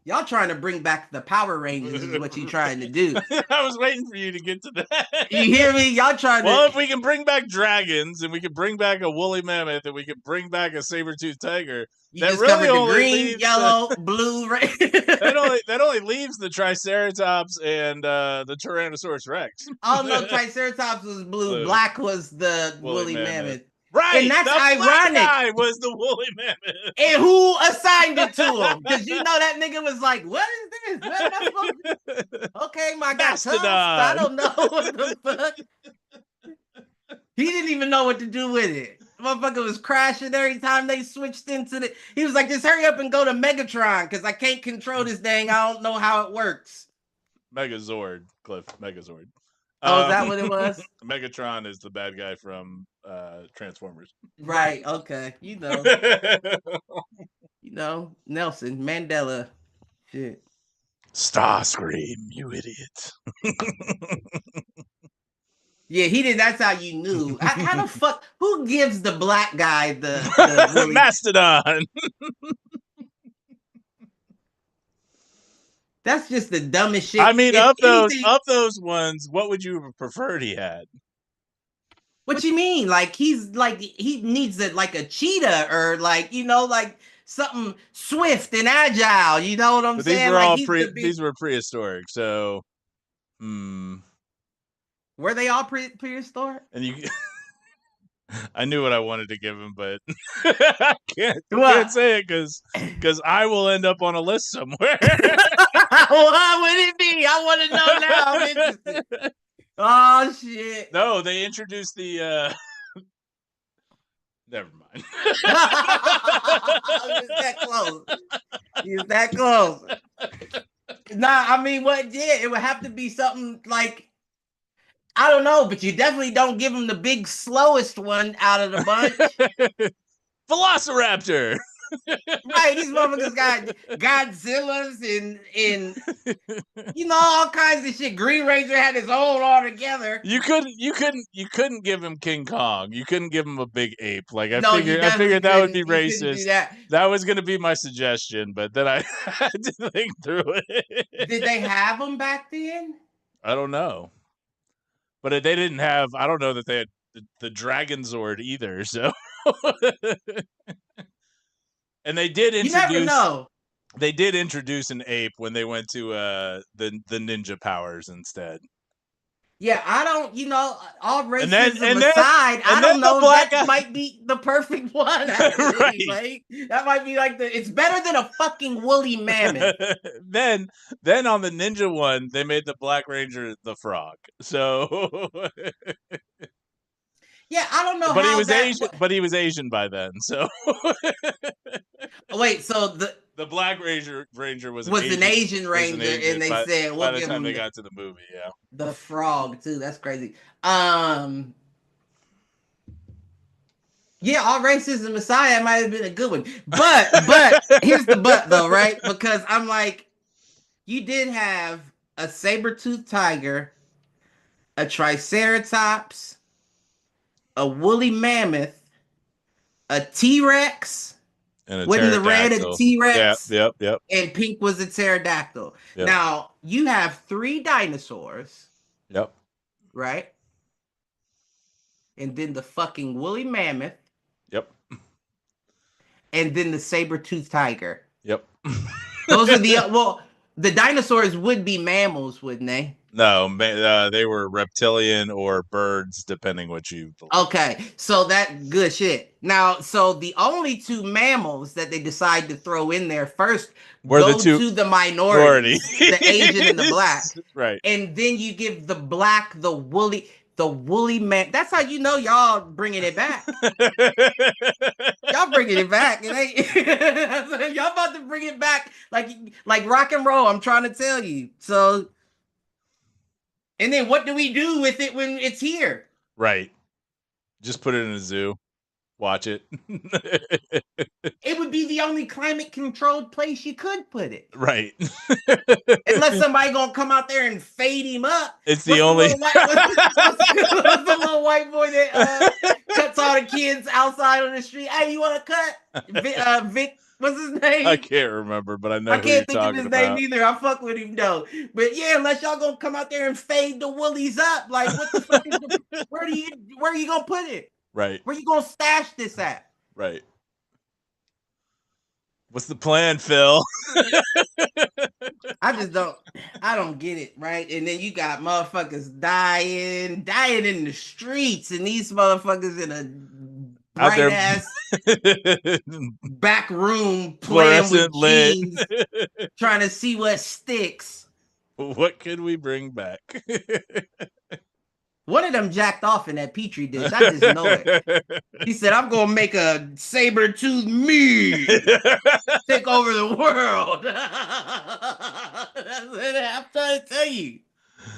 [SPEAKER 3] Y'all trying to bring back the Power Rangers is what you trying to do.
[SPEAKER 2] I was waiting for you to get to that.
[SPEAKER 3] You hear me? Y'all trying
[SPEAKER 2] Well,
[SPEAKER 3] to...
[SPEAKER 2] if we can bring back dragons and we can bring back a woolly mammoth and we can bring back a saber-toothed tiger,
[SPEAKER 3] You
[SPEAKER 2] that
[SPEAKER 3] just
[SPEAKER 2] really
[SPEAKER 3] covered the
[SPEAKER 2] only
[SPEAKER 3] green,
[SPEAKER 2] leaves
[SPEAKER 3] yellow, blue, red.
[SPEAKER 2] that only leaves the Triceratops and the Tyrannosaurus Rex.
[SPEAKER 3] Oh no, Triceratops was blue. Black was the woolly mammoth.
[SPEAKER 2] Right,
[SPEAKER 3] And that's
[SPEAKER 2] the
[SPEAKER 3] ironic.
[SPEAKER 2] Black guy was the woolly mammoth.
[SPEAKER 3] And who assigned it to him? Because you know that nigga was like, "What is this? What am I supposed to do?" Okay, my God, I don't know what the fuck. He didn't even know what to do with it. Motherfucker was crashing every time they switched into the. He was like, "Just hurry up and go to Megatron, because I can't control this thing. I don't know how it works."
[SPEAKER 2] Megazord, Cliff. Megazord.
[SPEAKER 3] Oh, is that what it was?
[SPEAKER 2] Megatron is the bad guy from Transformers.
[SPEAKER 3] Right. Okay. You know, Nelson Mandela. Shit.
[SPEAKER 2] Starscream, you idiot.
[SPEAKER 3] Yeah, he did. That's how you knew. How the fuck? Who gives the black guy the Willy?
[SPEAKER 2] Mastodon?
[SPEAKER 3] That's just the dumbest shit.
[SPEAKER 2] I mean, of those ones, what would you have preferred he had?
[SPEAKER 3] What you mean? Like he needs a cheetah or like something swift and agile. You know what I'm
[SPEAKER 2] But
[SPEAKER 3] saying?
[SPEAKER 2] These were all
[SPEAKER 3] these
[SPEAKER 2] were prehistoric. So,
[SPEAKER 3] were they all prehistoric?
[SPEAKER 2] And you, I knew what I wanted to give him, but I can't say it because I will end up on a list somewhere.
[SPEAKER 3] What would it be? I want to know now. I'm interested. Oh shit!
[SPEAKER 2] No, they introduced the. Never mind.
[SPEAKER 3] He's that close. He's that close. Nah, I mean, what? Yeah, it would have to be something like, I don't know, but you definitely don't give him the big slowest one out of the bunch.
[SPEAKER 2] Velociraptor.
[SPEAKER 3] Right, these motherfuckers got Godzillas and all kinds of shit. Green Ranger had his own all together.
[SPEAKER 2] You couldn't give him King Kong. You couldn't give him a big ape. Like I figured that would be racist. That was going to be my suggestion, but then I had to think through it.
[SPEAKER 3] Did they have them back then?
[SPEAKER 2] I don't know, but they didn't have. I don't know that they had the Dragon Zord either. So. And they did introduce.
[SPEAKER 3] You never know.
[SPEAKER 2] They did introduce an ape when they went to the ninja powers instead.
[SPEAKER 3] Yeah, I don't. All racism aside, I don't know. That might be the perfect one. Actually.
[SPEAKER 2] Right.
[SPEAKER 3] Like, that might be like it's better than a fucking woolly mammoth.
[SPEAKER 2] Then on the ninja one, they made the Black Ranger the frog. So.
[SPEAKER 3] Yeah, I don't know.
[SPEAKER 2] But he was Asian. But he was Asian by then. So.
[SPEAKER 3] Wait, so
[SPEAKER 2] the Black Ranger was
[SPEAKER 3] an Asian Ranger, and they said
[SPEAKER 2] by the time they got to the movie, yeah,
[SPEAKER 3] the frog too. That's crazy. Yeah, all racism aside, it might have been a good one. But here's the but though, right? Because I'm like, you did have a saber-toothed tiger, a triceratops, a woolly mammoth, a T-Rex. Wasn't the red a T-Rex?
[SPEAKER 2] Yep.
[SPEAKER 3] And pink was a pterodactyl. Yep. Now, you have 3 dinosaurs.
[SPEAKER 2] Yep.
[SPEAKER 3] Right? And then the fucking woolly mammoth.
[SPEAKER 2] Yep.
[SPEAKER 3] And then the saber-toothed tiger.
[SPEAKER 2] Yep.
[SPEAKER 3] Those are the dinosaurs would be mammals, wouldn't they?
[SPEAKER 2] No, they were reptilian or birds, depending what you believe.
[SPEAKER 3] Okay, so that good shit. Now, so the only 2 mammals that they decide to throw in there first go to the minority, the Asian and the black.
[SPEAKER 2] Right.
[SPEAKER 3] And then you give the black the woolly man. That's how you know y'all bringing it back. Y'all bringing it back. It ain't y'all about to bring it back like rock and roll. I'm trying to tell you. So. And then what do we do with it when it's here?
[SPEAKER 2] Right. Just put it in a zoo. Watch it.
[SPEAKER 3] It would be the only climate-controlled place you could put it.
[SPEAKER 2] Right.
[SPEAKER 3] Unless somebody gonna come out there and fade him up.
[SPEAKER 2] It's the only...
[SPEAKER 3] What's the little white boy that cuts all the kids outside on the street? Hey, you want to cut? Vic What's his name?
[SPEAKER 2] I can't remember, but I know
[SPEAKER 3] I can't
[SPEAKER 2] who you're
[SPEAKER 3] think of his
[SPEAKER 2] about.
[SPEAKER 3] name either. I fuck with him though. But yeah, unless y'all gonna come out there and fade the woolies up, like what the fuck is where are you gonna put it?
[SPEAKER 2] Right.
[SPEAKER 3] Where you gonna stash this at?
[SPEAKER 2] Right. What's the plan, Phil?
[SPEAKER 3] I don't get it, right? And then you got motherfuckers dying in the streets, and these motherfuckers in a bright ass back room playing with jeans, trying to see what sticks.
[SPEAKER 2] What could we bring back?
[SPEAKER 3] One of them jacked off in that petri dish. I just know it. He said, "I'm gonna make a saber-toothed me take over the world." I'm trying to tell you.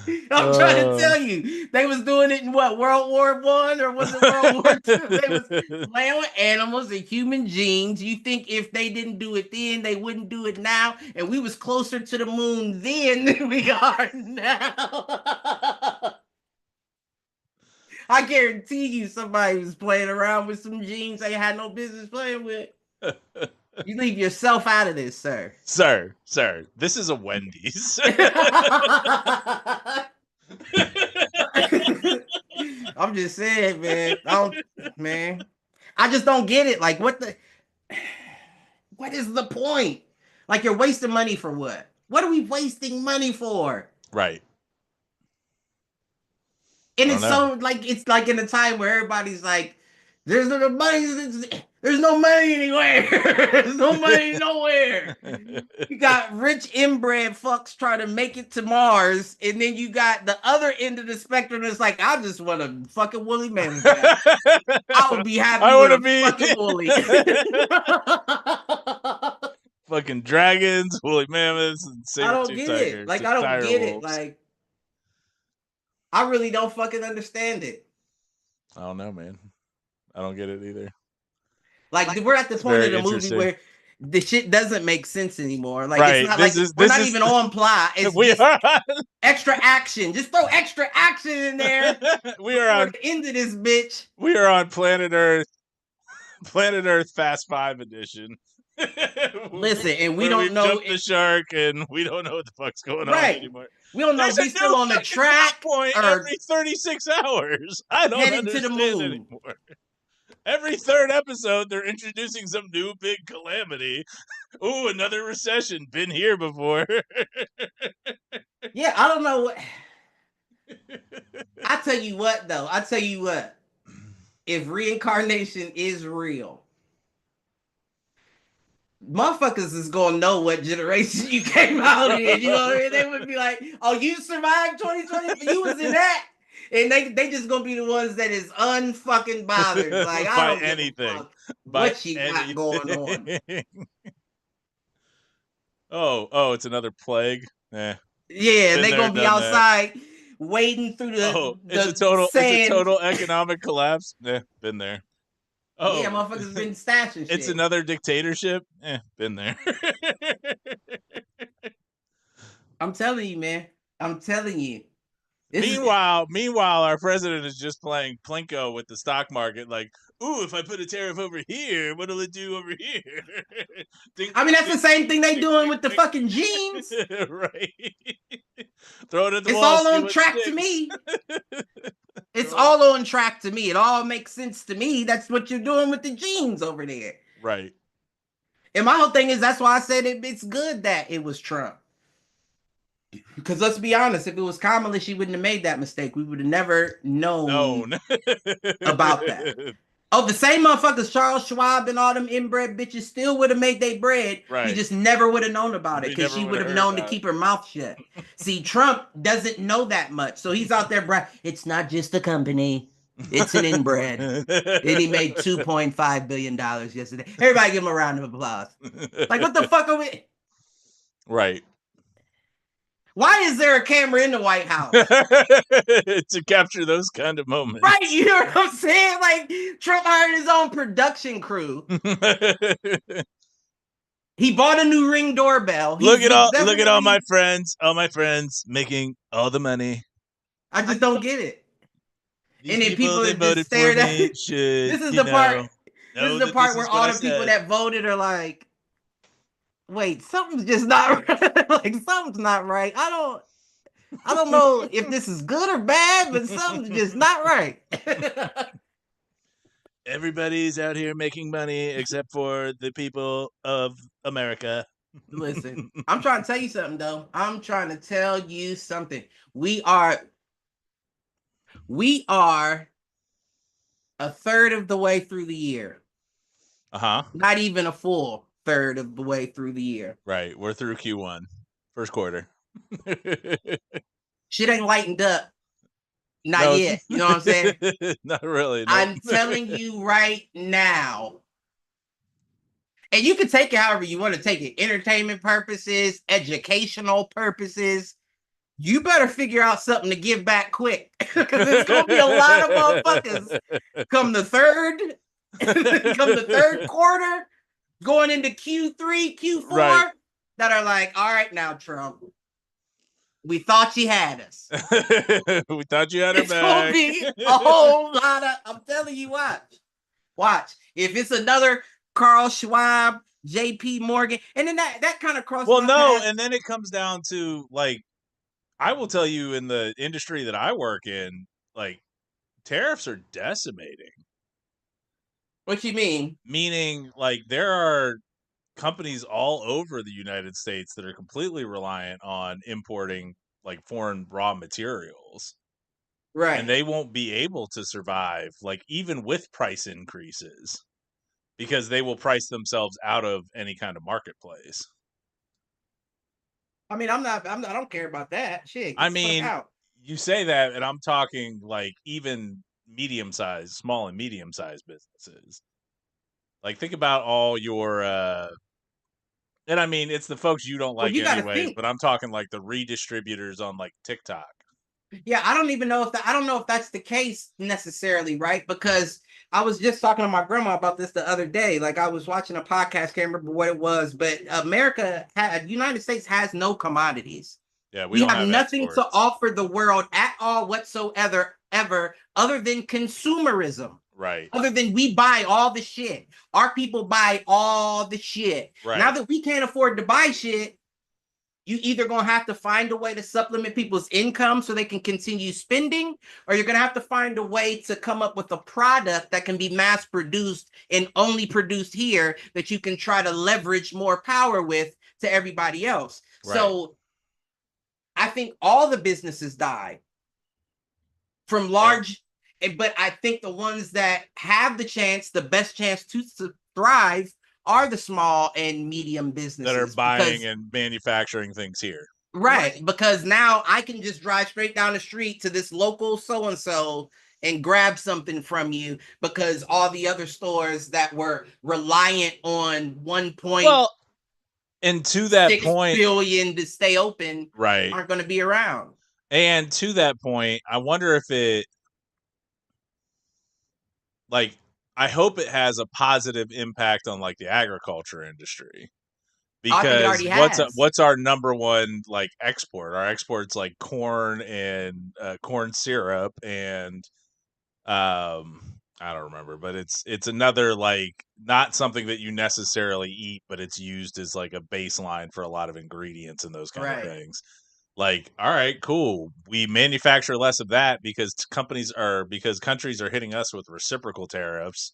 [SPEAKER 3] Trying to tell you. They was doing it in what, World War I or was it World War II? They was playing with animals and human genes. You think if they didn't do it then, they wouldn't do it now? And we was closer to the moon then than we are now. I guarantee you somebody was playing around with some genes they had no business playing with. You leave yourself out of this, sir.
[SPEAKER 2] Sir, this is a Wendy's.
[SPEAKER 3] I'm just saying, man. I just don't get it. Like, what is the point? Like, you're wasting money for what? What are we wasting money for?
[SPEAKER 2] Right.
[SPEAKER 3] And it's so like it's like in a time where everybody's like, there's no money anywhere. There's no money nowhere. You got rich inbred fucks trying to make it to Mars, and then you got the other end of the spectrum that's like, I just want a fucking woolly mammoth. I would be happy with a fucking woolly.
[SPEAKER 2] Fucking dragons, woolly mammoths, and
[SPEAKER 3] I don't get it. Like, I don't get it. Like, I really don't fucking understand it.
[SPEAKER 2] I don't know, man. I don't get it either.
[SPEAKER 3] Like we're at the point of the movie where the shit doesn't make sense anymore. Like,
[SPEAKER 2] right.
[SPEAKER 3] It's not we're not even on plot. It's just extra action. Just throw extra action in there.
[SPEAKER 2] We are on
[SPEAKER 3] the end of this bitch.
[SPEAKER 2] We are on Planet Earth Fast 5 edition.
[SPEAKER 3] Listen, and we don't know
[SPEAKER 2] the shark, and we don't know what the fuck's going on anymore.
[SPEAKER 3] We don't know if he's still on the track
[SPEAKER 2] point every 36 hours. I don't understand
[SPEAKER 3] to the moon
[SPEAKER 2] anymore. Every third episode, they're introducing some new big calamity. Ooh, another recession. Been here before.
[SPEAKER 3] Yeah, I don't know what. I tell you what, though. If reincarnation is real, motherfuckers is gonna know what generation you came out in. You know what I mean? They would be like, "Oh, you survived 2020, but you was in that," and they just gonna be the ones that is unfucking bothered. Like, I don't
[SPEAKER 2] anything.
[SPEAKER 3] What she got going on?
[SPEAKER 2] Oh, it's another plague.
[SPEAKER 3] Yeah, they gonna be outside wading through the
[SPEAKER 2] it's a total economic collapse. Been there. Oh,
[SPEAKER 3] yeah, motherfuckers been stashing shit.
[SPEAKER 2] It's another dictatorship. Been there.
[SPEAKER 3] I'm telling you, man. I'm telling you.
[SPEAKER 2] Meanwhile, our president is just playing Plinko with the stock market. Like, ooh, if I put a tariff over here, what'll it do over here?
[SPEAKER 3] That's the same thing they doing with the fucking jeans.
[SPEAKER 2] Right. Throw it at the
[SPEAKER 3] It's
[SPEAKER 2] wall.
[SPEAKER 3] All on track to me. It's all on track to me. It all makes sense to me. That's what you're doing with the jeans over there.
[SPEAKER 2] Right.
[SPEAKER 3] And my whole thing is, that's why I said it's good that it was Trump. Because let's be honest, if it was Kamala, she wouldn't have made that mistake. We would have never known about that. Oh, the same motherfuckers, Charles Schwab and all them inbred bitches, still would have made their bread.
[SPEAKER 2] Right.
[SPEAKER 3] We just never would have known about it because she would have known to keep her mouth shut. See, Trump doesn't know that much. So he's out there, it's not just a company. It's an inbred. And he made $2.5 billion yesterday. Everybody give him a round of applause. Like, what the fuck are we?
[SPEAKER 2] Right.
[SPEAKER 3] Why is there a camera in the White House?
[SPEAKER 2] To capture those kind of moments.
[SPEAKER 3] Right, you know what I'm saying? Like, Trump hired his own production crew. He bought a new Ring doorbell.
[SPEAKER 2] Look at all my friends making all the money.
[SPEAKER 3] I just don't get it.
[SPEAKER 2] And then people that voted for me should,
[SPEAKER 3] this is the part. This is the part where all the people that voted are like, wait, something's just not right. Like something's not right. I don't know if this is good or bad, but something's just not right.
[SPEAKER 2] Everybody's out here making money except for the people of America.
[SPEAKER 3] Listen, I'm trying to tell you something though. I'm trying to tell you something. We are a third of the way through the year. Not even a full third of the way through the year.
[SPEAKER 2] Right. We're through Q1, first quarter.
[SPEAKER 3] Shit ain't lightened up. Not yet. You know what I'm saying?
[SPEAKER 2] Not really. Nope.
[SPEAKER 3] I'm telling you right now. And you can take it however you want to take it. Entertainment purposes, educational purposes. You better figure out something to give back quick. Because there's going to be a lot of motherfuckers come the third quarter, going into Q3, Q4, right, that are like, all right, now, Trump, we thought you had us.
[SPEAKER 2] We thought you had our back.
[SPEAKER 3] It's going to be a whole lot of, I'm telling you, watch. If it's another Carl Schwab, JP Morgan, and then that kind of crosses.
[SPEAKER 2] Well, no, and then it comes down to, like, I will tell you, in the industry that I work in, like, tariffs are decimating.
[SPEAKER 3] What you mean?
[SPEAKER 2] Meaning, like, there are companies all over the United States that are completely reliant on importing, like, foreign raw materials.
[SPEAKER 3] Right.
[SPEAKER 2] And they won't be able to survive, like, even with price increases, because they will price themselves out of any kind of marketplace.
[SPEAKER 3] I mean, I don't care about that. Shit.
[SPEAKER 2] I mean, you say that, and I'm talking, like, even small and medium-sized businesses. Like, think about all your, and I mean, it's the folks you don't like anyways, but I'm talking, like, the redistributors on, like, TikTok.
[SPEAKER 3] Yeah, I don't even know I don't know if that's the case necessarily, right? Because I was just talking to my grandma about this the other day. Like, I was watching a podcast, can't remember what it was, but United States has no commodities.
[SPEAKER 2] Yeah, we don't have
[SPEAKER 3] nothing
[SPEAKER 2] exports
[SPEAKER 3] to offer the world at all whatsoever, other than consumerism.
[SPEAKER 2] Right.
[SPEAKER 3] Other than we buy all the shit. Our people buy all the shit.
[SPEAKER 2] Right.
[SPEAKER 3] Now that we can't afford to buy shit, you either gonna have to find a way to supplement people's income so they can continue spending, or you're gonna have to find a way to come up with a product that can be mass produced and only produced here that you can try to leverage more power with to everybody else. Right. So I think all the businesses die from large, but I think the ones that have the best chance to thrive are the small and medium businesses
[SPEAKER 2] that are buying and manufacturing things here.
[SPEAKER 3] Right, because now I can just drive straight down the street to this local so-and-so and grab something from you, because all the other stores that were reliant on 1.6
[SPEAKER 2] and to that point,
[SPEAKER 3] billion to stay open,
[SPEAKER 2] right,
[SPEAKER 3] aren't going to be around.
[SPEAKER 2] And to that point, I wonder if it, like, I hope it has a positive impact on, like, the agriculture industry, because what's our number one, like, export? Our export's like corn and corn syrup and I don't remember, but it's another, like, not something that you necessarily eat, but it's used as, like, a baseline for a lot of ingredients and those kind of things. Like, all right, cool. We manufacture less of that because countries are hitting us with reciprocal tariffs.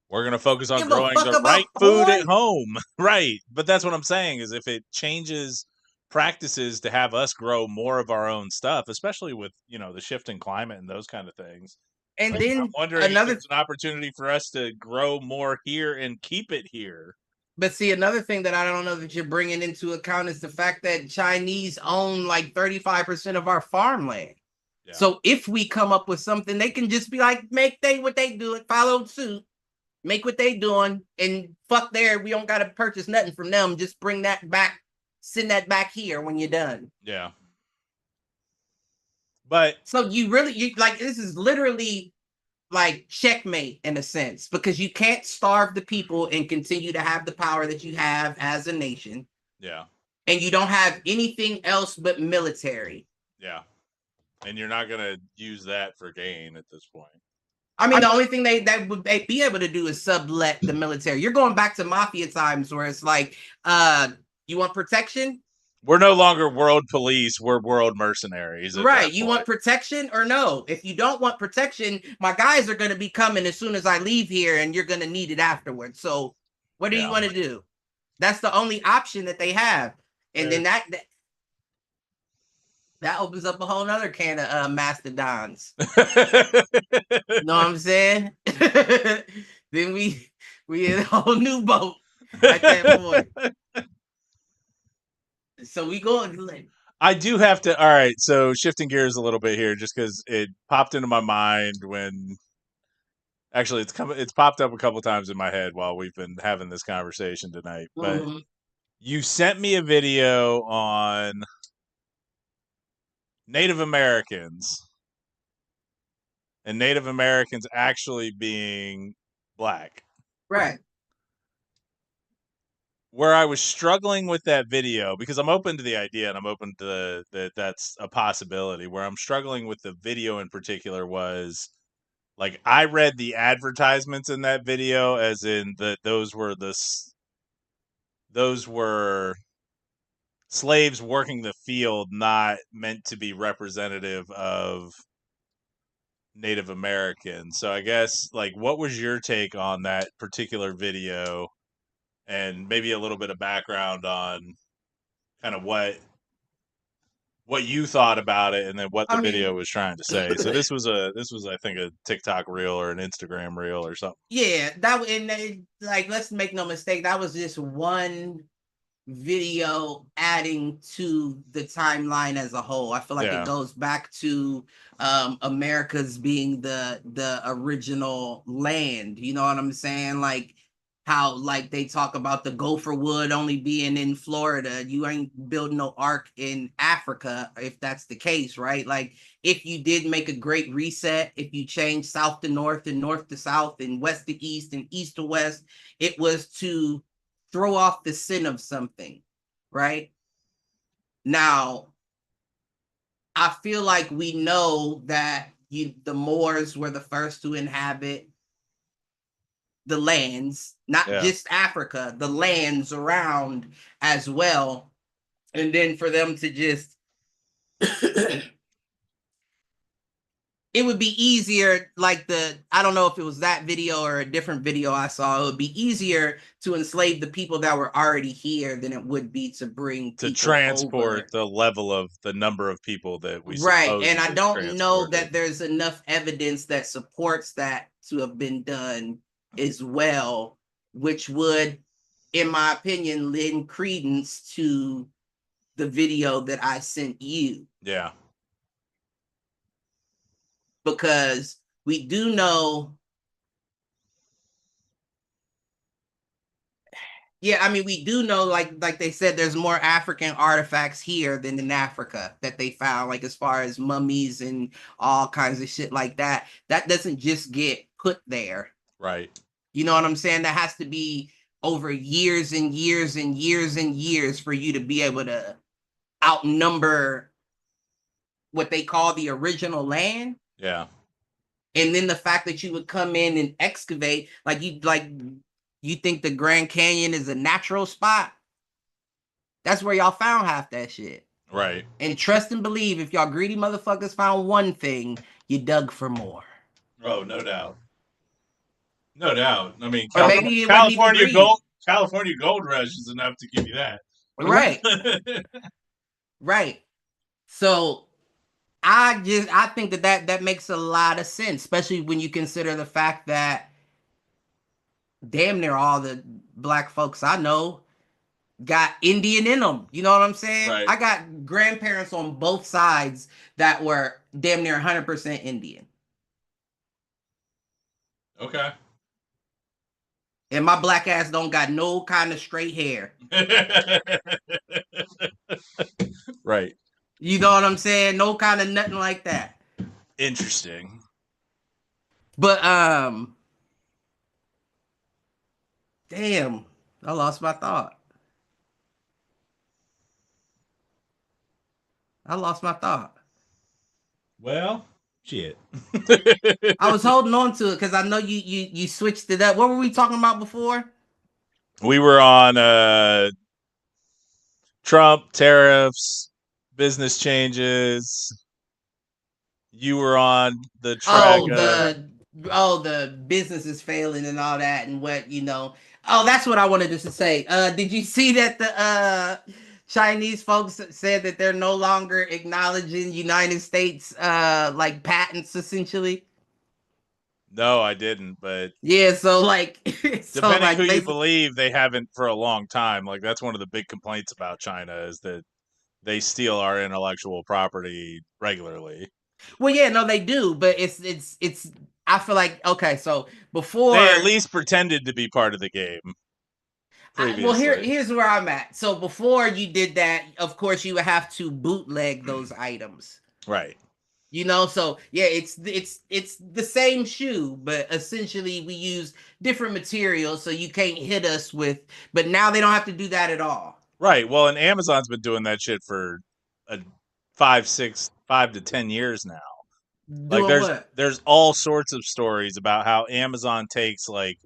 [SPEAKER 2] We're going to focus on growing the right food at home. Right. But that's what I'm saying, is if it changes practices to have us grow more of our own stuff, especially with, the shift in climate and those kind of things.
[SPEAKER 3] And then
[SPEAKER 2] I'm wondering if there's an opportunity for us to grow more here and keep it here.
[SPEAKER 3] But see, another thing that I don't know that you're bringing into account is the fact that Chinese own like 35% of our farmland. Yeah. So if we come up with something, they can just be like, what they do, follow suit, make what they doing, and fuck we don't got to purchase nothing from them. Just bring that back, send that back here when you're done.
[SPEAKER 2] Yeah. But
[SPEAKER 3] so you this is literally like checkmate in a sense, because you can't starve the people and continue to have the power that you have as a nation.
[SPEAKER 2] Yeah.
[SPEAKER 3] And you don't have anything else but military.
[SPEAKER 2] Yeah. And you're not going to use that for gain at this point.
[SPEAKER 3] I mean, the only thing they would be able to do is sublet the military. You're going back to mafia times where it's like, you want protection?
[SPEAKER 2] We're no longer world police. We're world mercenaries.
[SPEAKER 3] Right. You want protection or no? If you don't want protection, my guys are going to be coming as soon as I leave here, and you're going to need it afterwards. So what do you want to do? That's the only option that they have. And then that opens up a whole other can of mastodons. You know what I'm saying? Then we in a whole new boat at that point. So we go.
[SPEAKER 2] I do have to. All right, so shifting gears a little bit here, just because it popped into my mind when. Actually, it's popped up a couple times in my head while we've been having this conversation tonight. But you sent me a video on Native Americans and Native Americans actually being black.
[SPEAKER 3] Right.
[SPEAKER 2] Where I was struggling with that video, because I'm open to the idea and I'm open to that's a possibility. Where I'm struggling with the video in particular was, like, I read the advertisements in that video as in that those were slaves working the field, not meant to be representative of Native Americans. So I guess, like, what was your take on that particular video, and maybe a little bit of background on kind of what you thought about it, and then what the video was trying to say. So this was I think a TikTok reel or an Instagram reel or something.
[SPEAKER 3] Yeah, like, let's make no mistake, that was just one video adding to the timeline as a whole. I feel like it goes back to America's being the original land. You know what I'm saying? Like how, like, they talk about the gopher wood only being in Florida. You ain't building no ark in Africa if that's the case, right? Like, if you did make a great reset, if you changed south to north and north to south and west to east and east to west, it was to throw off the sin of something, right? Now, I feel like we know that the Moors were the first to inhabit the lands, not just Africa, the lands around as well. And then for them to just it would be easier, like I don't know if it was that video or a different video I saw, it would be easier to enslave the people that were already here than it would be to bring people
[SPEAKER 2] to transport
[SPEAKER 3] over.
[SPEAKER 2] the level of the number of people that we
[SPEAKER 3] right. And I don't
[SPEAKER 2] transported.
[SPEAKER 3] know that there's enough evidence that supports that to have been done as well, which would, in my opinion, lend credence to the video that I sent you.
[SPEAKER 2] Yeah.
[SPEAKER 3] Because we do know. Yeah, I mean, we do know, like they said, there's more African artifacts here than in Africa that they found, like as far as mummies and all kinds of shit like that. That doesn't just get put there.
[SPEAKER 2] Right.
[SPEAKER 3] You know what I'm saying? That has to be over years and years and years and years for you to be able to outnumber what they call the original land.
[SPEAKER 2] Yeah.
[SPEAKER 3] And then the fact that you would come in and excavate, you think the Grand Canyon is a natural spot? That's where y'all found half that shit.
[SPEAKER 2] Right.
[SPEAKER 3] And trust and believe, if y'all greedy motherfuckers found one thing, you dug for more.
[SPEAKER 2] Oh, no doubt. No doubt. I mean,
[SPEAKER 3] California
[SPEAKER 2] gold rush is enough to give you that.
[SPEAKER 3] Right. Right. So I think that makes a lot of sense, especially when you consider the fact that damn near all the black folks I know got Indian in them. You know what I'm saying?
[SPEAKER 2] Right.
[SPEAKER 3] I got grandparents on both sides that were damn near 100% Indian.
[SPEAKER 2] Okay.
[SPEAKER 3] And my black ass don't got no kind of straight hair.
[SPEAKER 2] Right.
[SPEAKER 3] You know what I'm saying? No kind of nothing like that.
[SPEAKER 2] Interesting.
[SPEAKER 3] But damn, I lost my thought.
[SPEAKER 2] Well, Shit.
[SPEAKER 3] I was holding on to it because I know you switched it up. What were we talking about before?
[SPEAKER 2] We were on Trump, tariffs, business changes. You were on the track
[SPEAKER 3] the business is failing and all that and what Oh, that's what I wanted to say. Did you see that the Chinese folks said that they're no longer acknowledging United States like patents essentially?
[SPEAKER 2] No, I didn't, but
[SPEAKER 3] yeah, so
[SPEAKER 2] depending who you believe, they haven't for a long time. Like that's one of the big complaints about China is that they steal our intellectual property regularly.
[SPEAKER 3] Well, yeah, no, they do, but it's. I feel like okay, so before
[SPEAKER 2] they at least pretended to be part of the game. Previously.
[SPEAKER 3] Here's where I'm at. So before you did that, of course, you would have to bootleg those items,
[SPEAKER 2] right?
[SPEAKER 3] So yeah, it's the same shoe, but essentially we use different materials, so you can't hit us with. But now they don't have to do that at all.
[SPEAKER 2] Right. Well, and Amazon's been doing that shit for 5 to 10 years now. There's all sorts of stories about how Amazon takes like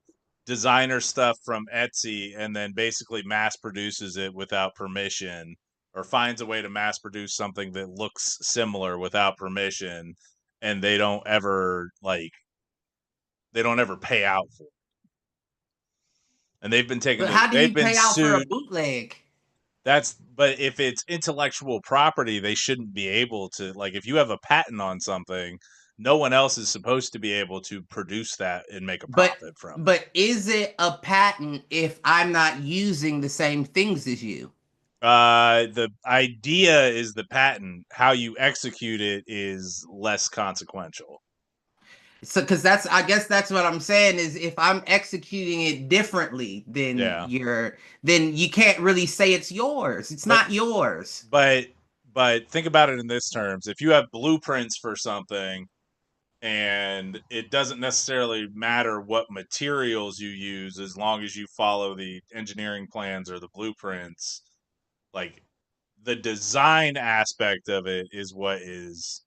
[SPEAKER 2] designer stuff from Etsy and then basically mass produces it without permission, or finds a way to mass produce something that looks similar without permission, and they don't ever pay out for it. And they've been taken.
[SPEAKER 3] But how do you pay out for a bootleg?
[SPEAKER 2] But if it's intellectual property, they shouldn't be able to, like, if you have a patent on something, no one else is supposed to be able to produce that and make a profit from it.
[SPEAKER 3] But is it a patent if I'm not using the same things as you?
[SPEAKER 2] The idea is the patent. How you execute it is less consequential.
[SPEAKER 3] So, because I guess that's what I'm saying is if I'm executing it differently than then you can't really say it's yours. It's not yours.
[SPEAKER 2] But think about it in this terms. If you have blueprints for something and it doesn't necessarily matter what materials you use as long as you follow the engineering plans or the blueprints, like the design aspect of it is what is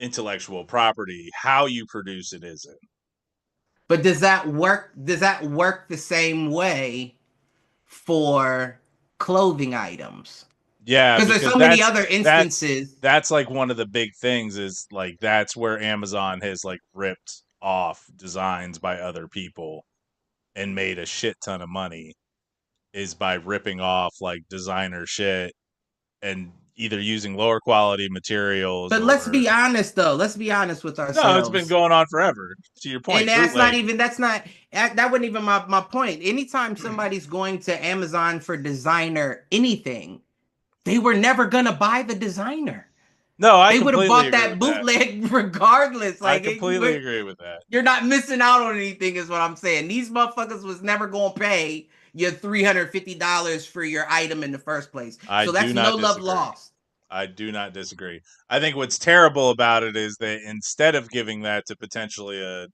[SPEAKER 2] intellectual property. How you produce it isn't.
[SPEAKER 3] But does that work the same way for clothing items?
[SPEAKER 2] Yeah,
[SPEAKER 3] because there's so many other instances.
[SPEAKER 2] That's like one of the big things is like that's where Amazon has like ripped off designs by other people and made a shit ton of money, is by ripping off like designer shit and either using lower quality materials.
[SPEAKER 3] But let's be honest though. Let's be honest with ourselves.
[SPEAKER 2] No, it's been going on forever. To your point.
[SPEAKER 3] And that wasn't even my point. Anytime somebody's going to Amazon for designer anything, they were never gonna buy the designer.
[SPEAKER 2] No,
[SPEAKER 3] they would have bought that bootleg regardless. Like,
[SPEAKER 2] I completely agree with that.
[SPEAKER 3] You're not missing out on anything, is what I'm saying. These motherfuckers was never gonna pay your $350 for your item in the first place. So that's no love lost.
[SPEAKER 2] I do not disagree. I think what's terrible about it is that instead of giving that to potentially a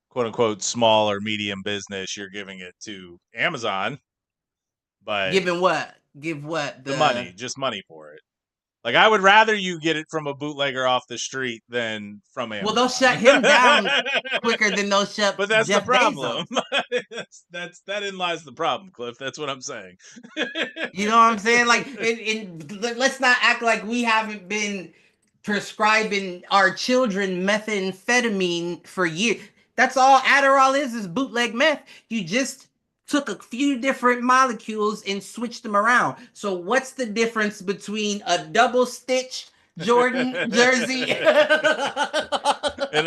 [SPEAKER 2] quote unquote small or medium business, you're giving it to Amazon. But
[SPEAKER 3] giving what? Give what?
[SPEAKER 2] The money, just money for it. Like, I would rather you get it from a bootlegger off the street than from Amazon.
[SPEAKER 3] Well, they'll shut him down quicker than they'll shut.
[SPEAKER 2] But that's
[SPEAKER 3] Jeff
[SPEAKER 2] the problem. that in lies the problem, Cliff. That's what I'm saying.
[SPEAKER 3] You know what I'm saying? Like, let's not act like we haven't been prescribing our children methamphetamine for years. That's all Adderall is bootleg meth. You just took a few different molecules and switched them around. So what's the difference between a double stitch Jordan jersey
[SPEAKER 2] and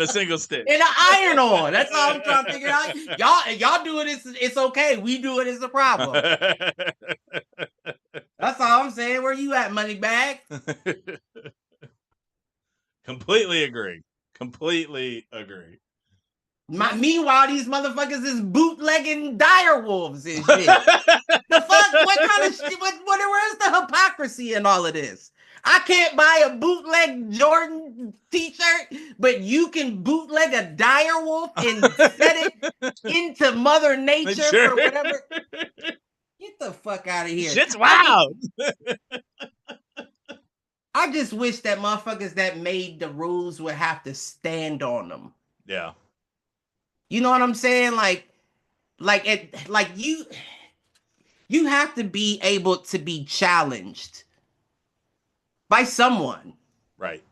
[SPEAKER 2] a single stitch
[SPEAKER 3] and an iron-on? That's all I'm trying to figure out. Y'all do it, it's okay. We do it, it's a problem. That's all I'm saying. Where you at, Moneybag?
[SPEAKER 2] Completely agree.
[SPEAKER 3] Meanwhile, these motherfuckers is bootlegging dire wolves and shit. The fuck? What kind of shit? Where's the hypocrisy in all of this? I can't buy a bootleg Jordan t-shirt, but you can bootleg a dire wolf and set it into Mother Nature for whatever. Get the fuck out of here.
[SPEAKER 2] Shit's wild.
[SPEAKER 3] I I just wish that motherfuckers that made the rules would have to stand on them.
[SPEAKER 2] Yeah.
[SPEAKER 3] You know what I'm saying? Like you have to be able to be challenged by someone.
[SPEAKER 2] Right.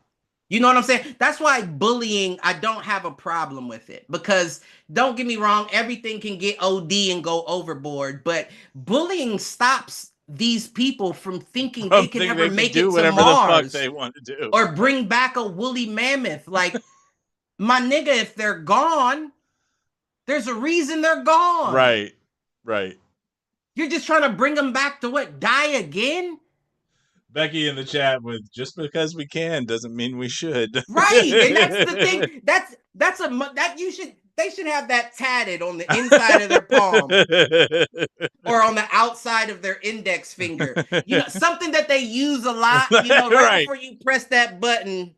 [SPEAKER 3] You know what I'm saying? That's why bullying, I don't have a problem with it. Because don't get me wrong, everything can get OD and go overboard, but bullying stops these people from thinking they can ever make it to Mars
[SPEAKER 2] they want to do,
[SPEAKER 3] or bring back a woolly mammoth. Like, my nigga, if they're gone, there's a reason they're gone.
[SPEAKER 2] Right. Right.
[SPEAKER 3] You're just trying to bring them back to what? Die again?
[SPEAKER 2] Becky in the chat with just because we can doesn't mean we should.
[SPEAKER 3] Right. And that's the thing. They should have that tatted on the inside of their palm or on the outside of their index finger. You know, something that they use a lot, you know, right before you press that button.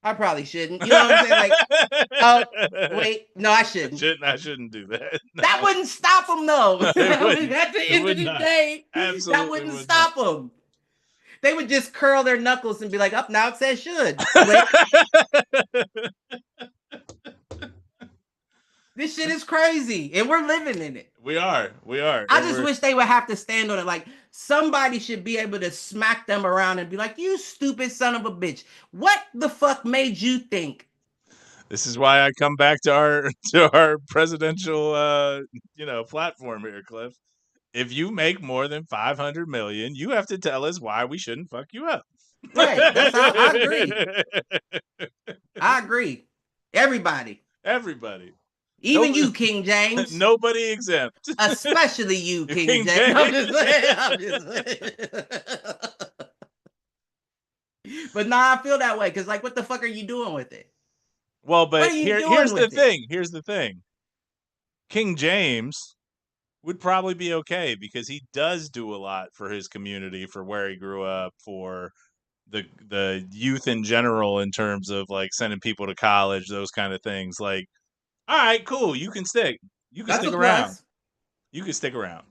[SPEAKER 3] I probably shouldn't. You know what I'm saying? Like, oh, wait, no, I shouldn't.
[SPEAKER 2] I shouldn't do that. No.
[SPEAKER 3] That wouldn't stop them, though. At the end of the day,
[SPEAKER 2] absolutely
[SPEAKER 3] that wouldn't stop them. They would just curl their knuckles and be like, up, now it says should. This shit is crazy, and we're living in it.
[SPEAKER 2] We are.
[SPEAKER 3] I just wish they would have to stand on it. Like, somebody should be able to smack them around and be like, you stupid son of a bitch. What the fuck made you think?
[SPEAKER 2] This is why I come back to our presidential platform here, Cliff. If you make more than 500 million, you have to tell us why we shouldn't fuck you up.
[SPEAKER 3] Right. That's how I agree. I agree. Everybody. Even you, King James.
[SPEAKER 2] Nobody exempt.
[SPEAKER 3] Especially you, King James. I'm just saying. But nah, I feel that way. Because, like, what the fuck are you doing with it?
[SPEAKER 2] Well, but here's the thing. Here's the thing. King James would probably be okay because he does do a lot for his community, for where he grew up, for the youth in general, in terms of like sending people to college, those kind of things. Like, all right, cool, you can stick. You can stick around. You can stick around.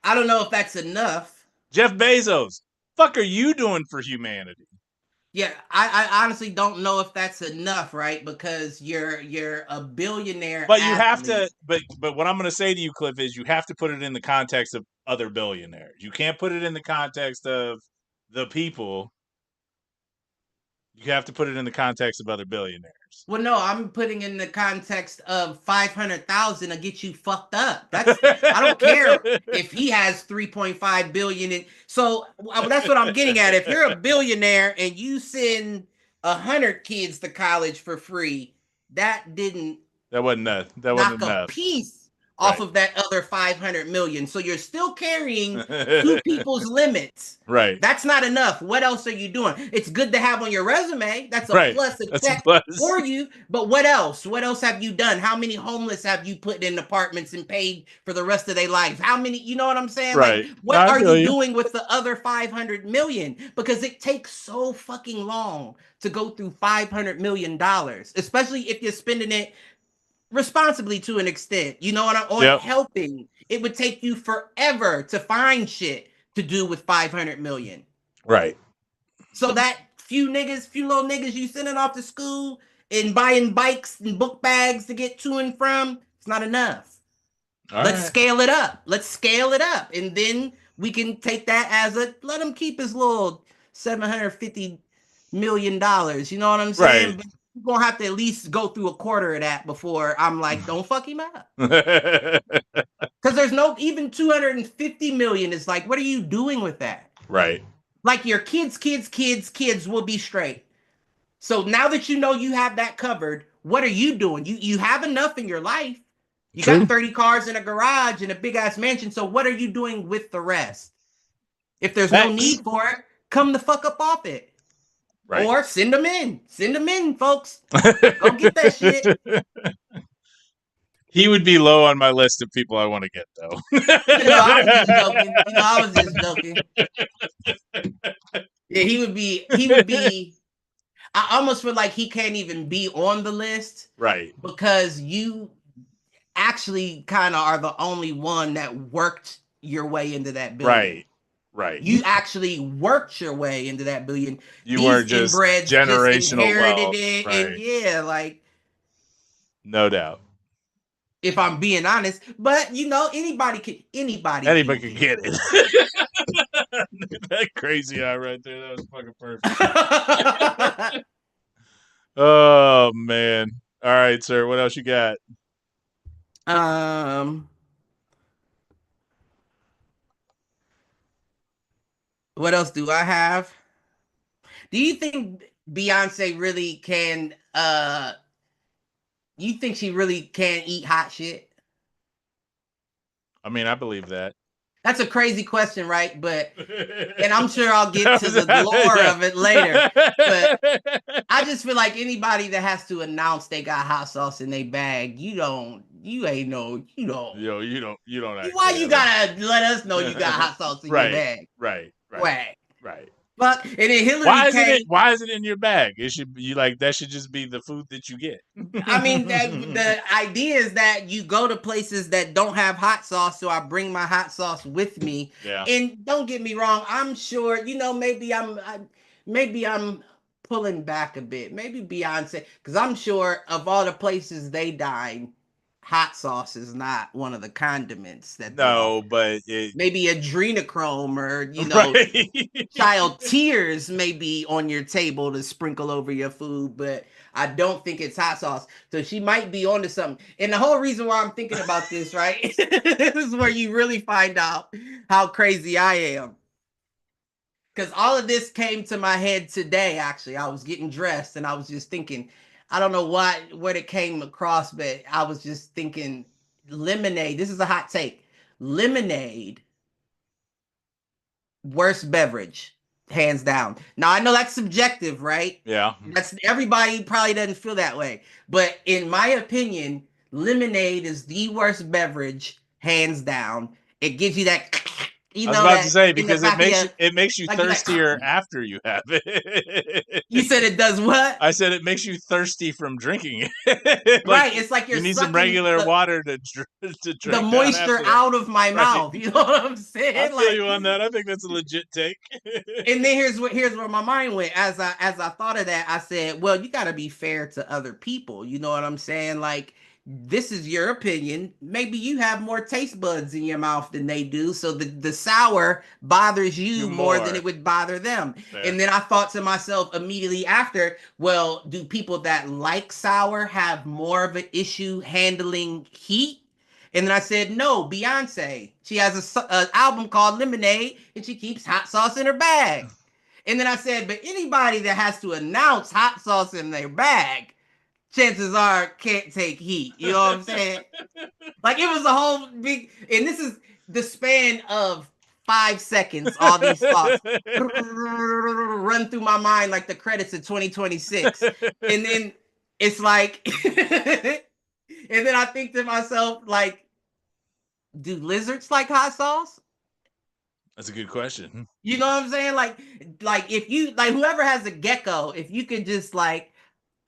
[SPEAKER 3] I don't know if that's enough.
[SPEAKER 2] Jeff Bezos, fuck are you doing for humanity?
[SPEAKER 3] Yeah, I honestly don't know if that's enough, right? Because you're a billionaire.
[SPEAKER 2] But you have to. But what I'm going to say to you, Cliff, is you have to put it in the context of other billionaires. You can't put it in the context of the people. You have to put it in the context of other billionaires.
[SPEAKER 3] Well, no, I'm putting in the context of 500,000 to get you fucked up. I don't care if he has 3.5 billion. So that's what I'm getting at. If you're a billionaire and you send 100 kids to college for free, that wasn't enough. A piece off of that other 500 million. So you're still carrying two people's limits.
[SPEAKER 2] Right.
[SPEAKER 3] That's not enough. What else are you doing? It's good to have on your resume. That's a plus, a check for you. But what else? What else have you done? How many homeless have you put in apartments and paid for the rest of their life? How many, you know what I'm saying?
[SPEAKER 2] Right.
[SPEAKER 3] Like, what are you doing with the other 500 million? Because it takes so fucking long to go through $500 million, especially if you're spending it responsibly to an extent, you know what I'm helping. It would take you forever to find shit to do with 500 million.
[SPEAKER 2] Right.
[SPEAKER 3] So that few little niggas you sending off to school and buying bikes and book bags to get to and from, it's not enough. Let's scale it up. And then we can take that as let him keep his little $750 million. You know what I'm saying?
[SPEAKER 2] Right.
[SPEAKER 3] You're gonna have to at least go through a quarter of that before I'm like, don't fuck him up. Because there's no, even 250 million is like, what are you doing with that?
[SPEAKER 2] Right.
[SPEAKER 3] Like, your kids will be straight. So now that you know you have that covered, what are you doing? You have enough in your life. You got 30 cars in a garage and a big ass mansion. So what are you doing with the rest? If there's no need for it, come the fuck up off it. Right. Or send them in, folks. Go get that shit.
[SPEAKER 2] He would be low on my list of people I want to get, though.
[SPEAKER 3] I was just joking. Yeah, he would be. I almost feel like he can't even be on the list,
[SPEAKER 2] right? Because
[SPEAKER 3] you actually kind of are the only one that worked your way into that building.
[SPEAKER 2] Right.
[SPEAKER 3] You actually worked your way into that billion.
[SPEAKER 2] You
[SPEAKER 3] These
[SPEAKER 2] weren't just
[SPEAKER 3] inbreds
[SPEAKER 2] generational
[SPEAKER 3] just inherited
[SPEAKER 2] wealth,
[SPEAKER 3] it,
[SPEAKER 2] right?
[SPEAKER 3] and yeah, like
[SPEAKER 2] no doubt.
[SPEAKER 3] If I'm being honest, but anybody can
[SPEAKER 2] get it. That crazy eye right there. That was fucking perfect. Oh man. All right, sir. What else you got?
[SPEAKER 3] What else do I have? Do you think Beyonce really can you think she really can eat hot shit?
[SPEAKER 2] I mean, I believe that.
[SPEAKER 3] That's a crazy question, right? But and I'm sure I'll get to the lore of it later. But I just feel like anybody that has to announce they got hot sauce in their bag, you don't.
[SPEAKER 2] Yo, you don't
[SPEAKER 3] Why you gotta let us know you got hot sauce in your bag?
[SPEAKER 2] Right.
[SPEAKER 3] But and then Hillary
[SPEAKER 2] why is it in your bag? It should be that should just be the food that you get.
[SPEAKER 3] I mean, the idea is that you go to places that don't have hot sauce, so I bring my hot sauce with me.
[SPEAKER 2] Yeah.
[SPEAKER 3] And don't get me wrong, I'm sure, maybe I'm pulling back a bit. Maybe Beyonce, because I'm sure of all the places they dine, hot sauce is not one of the condiments that they offer.
[SPEAKER 2] But
[SPEAKER 3] maybe adrenochrome or
[SPEAKER 2] right.
[SPEAKER 3] child tears may be on your table to sprinkle over your food, but I don't think it's hot sauce. So she might be onto something. And the whole reason why I'm thinking about this, right? This is where you really find out how crazy I am. Because all of this came to my head today, actually. I was getting dressed and I was just thinking, I don't know what it came across, but I was just thinking lemonade. This is a hot take. Lemonade, worst beverage, hands down. Now I know that's subjective, right?
[SPEAKER 2] Yeah.
[SPEAKER 3] That's everybody probably doesn't feel that way. But in my opinion, lemonade is the worst beverage, hands down. It gives you that
[SPEAKER 2] I was about to say, because it makes you thirstier after you have it.
[SPEAKER 3] You said it does what?
[SPEAKER 2] I said it makes you thirsty from drinking it.
[SPEAKER 3] Right, it's like you
[SPEAKER 2] need some regular water to drink
[SPEAKER 3] the moisture out of my mouth. You know what I'm saying?
[SPEAKER 2] I feel you on that. I think that's a legit take.
[SPEAKER 3] And then here's where my mind went as I thought of that. I said, well, you got to be fair to other people. You know what I'm saying? Like, this is your opinion. Maybe you have more taste buds in your mouth than they do, so the sour bothers you more than it would bother them. Fair. And then I thought to myself immediately after, well, do people that like sour have more of an issue handling heat? And then I said, no, Beyonce. She has an album called Lemonade, and she keeps hot sauce in her bag. And then I said, but anybody that has to announce hot sauce in their bag, chances are can't take heat. You know what I'm saying? Like, it was a whole big, and this is the span of 5 seconds, all these thoughts run through my mind like the credits of 2026. And then it's like, and then I think to myself, like, do lizards like hot sauce?
[SPEAKER 2] That's a good question.
[SPEAKER 3] You know what I'm saying? Like if you, like, whoever has a gecko, if you could just like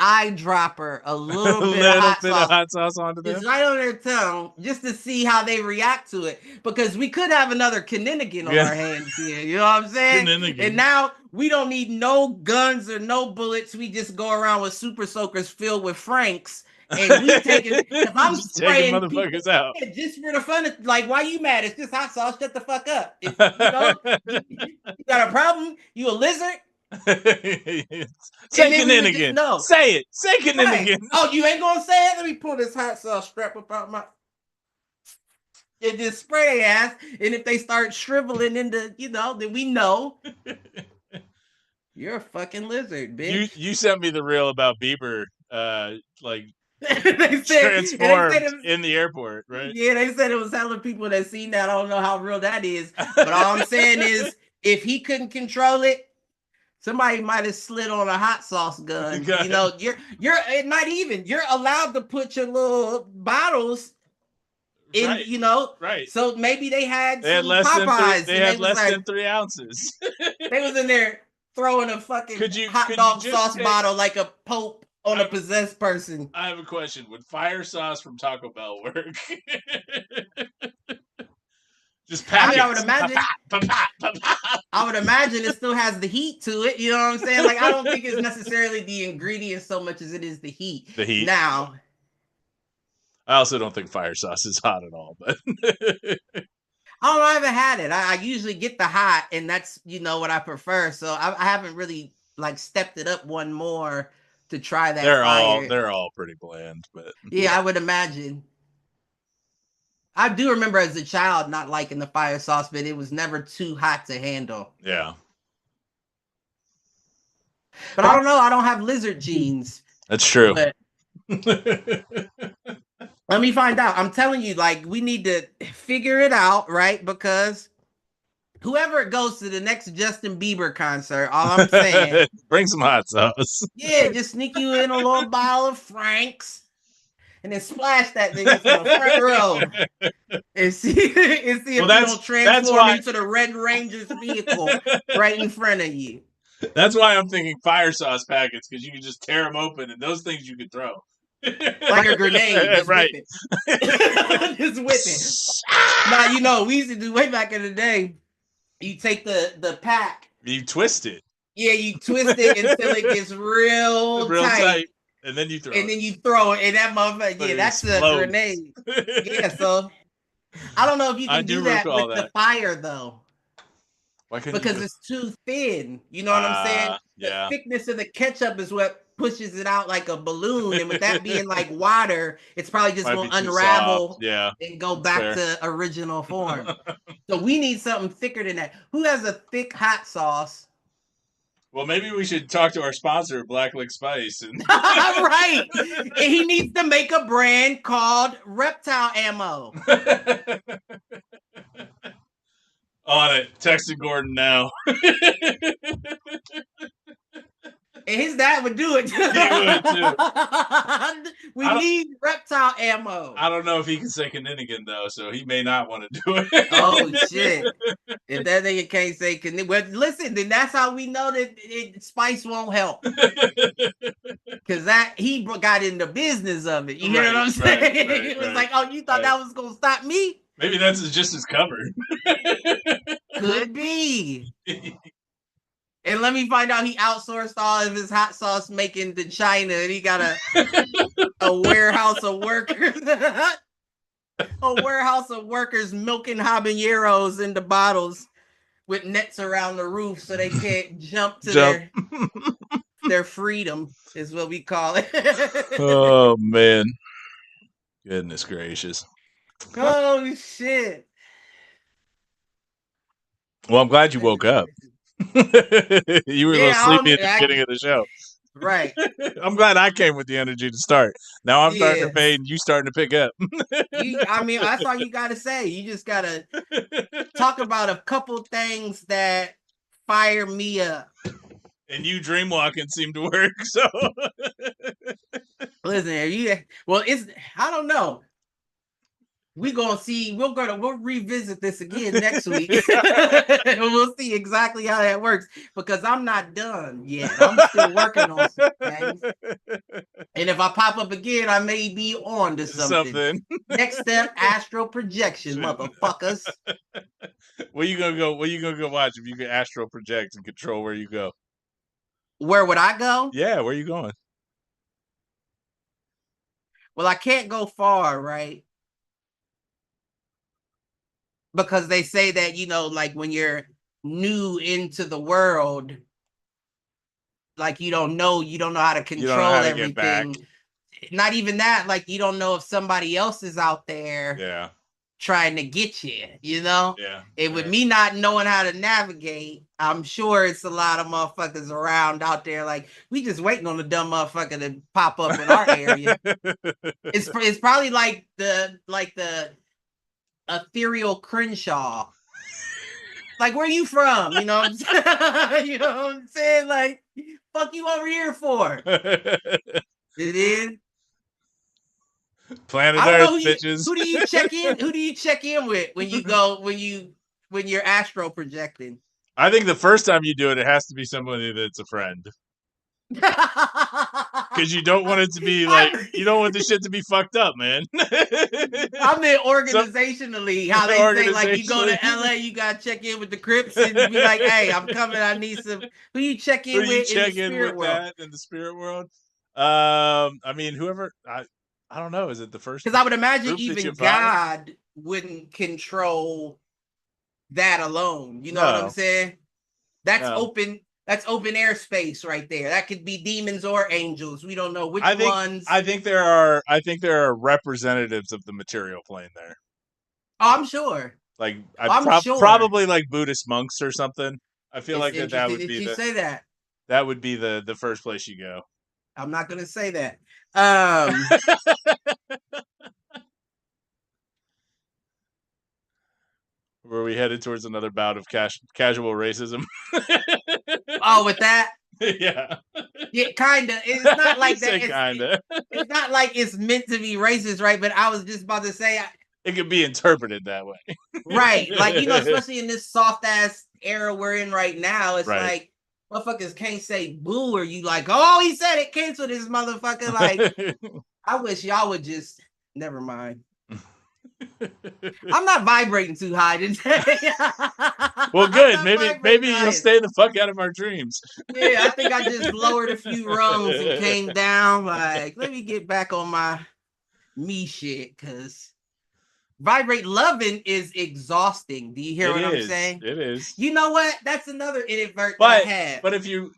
[SPEAKER 3] eyedropper a little bit of hot sauce onto them, just right on their tongue, just to see how they react to it. Because we could have another Keninigan on our hands here. You know what I'm saying? And now we don't need no guns or no bullets. We just go around with super soakers filled with Franks. And we taking, if I'm spraying motherfuckers people, out just for the fun of, like, why you mad? It's just hot sauce. Shut the fuck up. If, you got a problem? You a lizard?
[SPEAKER 2] Say Keninigan. No. Say it. Say Keninigan. Right.
[SPEAKER 3] Oh, you ain't gonna say it? Let me pull this hot sauce strap up out my. And just spray their ass. And if they start shriveling into, then we know. You're a fucking lizard, bitch.
[SPEAKER 2] You sent me the reel about Bieber, they said, transformed in the airport, right?
[SPEAKER 3] Yeah, they said it was hella people that seen that. I don't know how real that is. But all I'm saying is, if he couldn't control it, somebody might have slid on a hot sauce gun. You're not even. You're allowed to put your little bottles in.
[SPEAKER 2] Right. Right.
[SPEAKER 3] So maybe they had
[SPEAKER 2] some
[SPEAKER 3] Popeyes.
[SPEAKER 2] They had less than 3 ounces.
[SPEAKER 3] They was in there throwing a fucking hot dog sauce bottle like a pope on a possessed person.
[SPEAKER 2] I have a question. Would fire sauce from Taco Bell work? Just packets.
[SPEAKER 3] I would imagine. I would imagine it still has the heat to it. You know what I'm saying? Like, I don't think it's necessarily the ingredients so much as it is the heat.
[SPEAKER 2] The heat.
[SPEAKER 3] Now,
[SPEAKER 2] I also don't think fire sauce is hot at all, but
[SPEAKER 3] I haven't had it. I usually get the hot, and that's what I prefer. So I haven't really like stepped it up one more to try that.
[SPEAKER 2] They're all pretty bland, but
[SPEAKER 3] yeah, I would imagine. I do remember as a child not liking the fire sauce, but it was never too hot to handle.
[SPEAKER 2] Yeah.
[SPEAKER 3] But I don't know. I don't have lizard genes.
[SPEAKER 2] That's true.
[SPEAKER 3] But let me find out. I'm telling you, like, we need to figure it out, right? Because whoever goes to the next Justin Bieber concert, all I'm saying,
[SPEAKER 2] bring some hot sauce.
[SPEAKER 3] Yeah, just sneak you in a little bottle of Frank's and then splash that nigga from the front row and see if you don't transform into the Red Ranger's vehicle right in front of you.
[SPEAKER 2] That's why I'm thinking fire sauce packets, because you can just tear them open and those things you can throw.
[SPEAKER 3] Like a grenade. Just
[SPEAKER 2] right.
[SPEAKER 3] Whip it. Just whip it. Now, we used to do way back in the day, you take the pack.
[SPEAKER 2] You twist it.
[SPEAKER 3] Yeah, you twist it until it gets real tight.
[SPEAKER 2] And then you throw
[SPEAKER 3] it. And then you throw it. And that motherfucker, that's a grenade. Yeah, so I don't know if you can do that with the fire, though. Because it's too thin. You know what I'm saying?
[SPEAKER 2] Yeah.
[SPEAKER 3] The thickness of the ketchup is what pushes it out like a balloon. And with that being like water, it's probably just going to unravel and go back to original form. So we need something thicker than that. Who has a thick hot sauce?
[SPEAKER 2] Well, maybe we should talk to our sponsor, Black Lick Spice.
[SPEAKER 3] Right. And he needs to make a brand called Reptile Ammo.
[SPEAKER 2] On it. Texting Gordon now.
[SPEAKER 3] And his dad would do it too.
[SPEAKER 2] He would too.
[SPEAKER 3] We need reptile ammo.
[SPEAKER 2] I don't know if he can say Kanigan though, so he may not want to do it.
[SPEAKER 3] Oh shit! If that nigga can't say Kanigan, well, listen, then that's how we know that Spice won't help. Because he got in the business of it. You hear what I'm saying? Right, it was like, oh, you thought that was gonna stop me?
[SPEAKER 2] Maybe that's just his cover.
[SPEAKER 3] Could be. And let me find out he outsourced all of his hot sauce making to China, and he got a warehouse of workers. A warehouse of workers milking habaneros into bottles with nets around the roof so they can't jump to their freedom, is what we call it.
[SPEAKER 2] Oh, man. Goodness gracious.
[SPEAKER 3] Oh, shit.
[SPEAKER 2] Well, I'm glad you woke up. You were a little sleepy at the beginning of the show.
[SPEAKER 3] Right.
[SPEAKER 2] I'm glad I came with the energy to start. Now I'm starting to fade and you starting to pick up.
[SPEAKER 3] That's all you got to say. You just got to talk about a couple things that fire me up.
[SPEAKER 2] And you dream walking seemed to work, so.
[SPEAKER 3] Listen, I don't know. We'll revisit this again next week. And we'll see exactly how that works, because I'm not done yet. I'm still working on some things. And if I pop up again, I may be on to something. Next step, astral projection, motherfuckers.
[SPEAKER 2] Where you gonna go watch if you can astral project and control where you go?
[SPEAKER 3] Where would I go?
[SPEAKER 2] Yeah, where you going?
[SPEAKER 3] Well, I can't go far, right? Because they say that, like when you're new into the world, like you don't know how to control everything. Not even that, like you don't know if somebody else is out there trying to get you, Yeah. And with me not knowing how to navigate, I'm sure it's a lot of motherfuckers around out there. Like, we just waiting on the dumb motherfucker to pop up in our area. It's probably like the ethereal Crenshaw. Like, where you from? You know what I'm saying? You know what I'm saying? Like, fuck you over here for? It is
[SPEAKER 2] Planet Earth, bitches.
[SPEAKER 3] Who do you check in? Who do you check in with when you go when you're astral projecting?
[SPEAKER 2] I think the first time you do it, it has to be somebody that's a friend. Because you don't want it to be like, you don't want the shit to be fucked up, man.
[SPEAKER 3] I meant organizationally, how they say, like, you go to LA, you got to check in with the Crips and be like, hey, I'm coming, I need some. Who you check in with in the spirit world?
[SPEAKER 2] In the spirit world? I mean, whoever, I don't know. Is it the first?
[SPEAKER 3] Because I would imagine even God wouldn't control that alone. You know what I'm saying? That's open. That's open airspace right there. That could be demons or angels. We don't know which ones.
[SPEAKER 2] I think there are representatives of the material plane there.
[SPEAKER 3] Oh, I'm sure.
[SPEAKER 2] Like
[SPEAKER 3] sure.
[SPEAKER 2] Probably like Buddhist monks or something. I feel like that would be
[SPEAKER 3] you say that.
[SPEAKER 2] That would be the first place you go.
[SPEAKER 3] I'm not going to say that.
[SPEAKER 2] Were we headed towards another bout of casual racism?
[SPEAKER 3] Oh, with that?
[SPEAKER 2] Yeah.
[SPEAKER 3] Yeah, kind of. It's not like that.
[SPEAKER 2] Kinda.
[SPEAKER 3] It's not like it's meant to be racist, right? But I was just about to say,
[SPEAKER 2] it could be interpreted that way.
[SPEAKER 3] Right. Like, especially in this soft ass era we're in right now, it's like, motherfuckers can't say boo, or you like, oh, he said it, cancel this motherfucker. Like, I wish y'all would just, never mind. I'm not vibrating too high today.
[SPEAKER 2] Well, good. Maybe you'll stay the fuck out of our dreams.
[SPEAKER 3] Yeah, I think I just lowered a few rungs and came down. Like, let me get back on my me shit, because vibrate loving is exhausting. Do you hear what I'm saying?
[SPEAKER 2] It is.
[SPEAKER 3] You know what? That's another invert that I have.
[SPEAKER 2] But if you,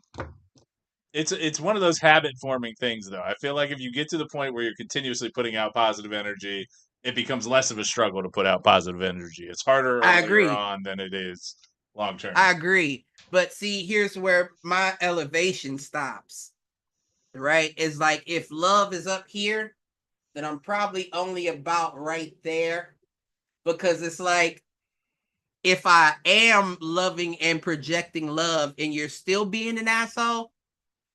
[SPEAKER 2] it's one of those habit forming things, though. I feel like if you get to the point where you're continuously putting out positive energy, it becomes less of a struggle to put out positive energy. It's harder earlier on than it is long term.
[SPEAKER 3] I agree. But see, here's where my elevation stops. Right? It's like, if love is up here, then I'm probably only about right there. Because it's like, if I am loving and projecting love and you're still being an asshole,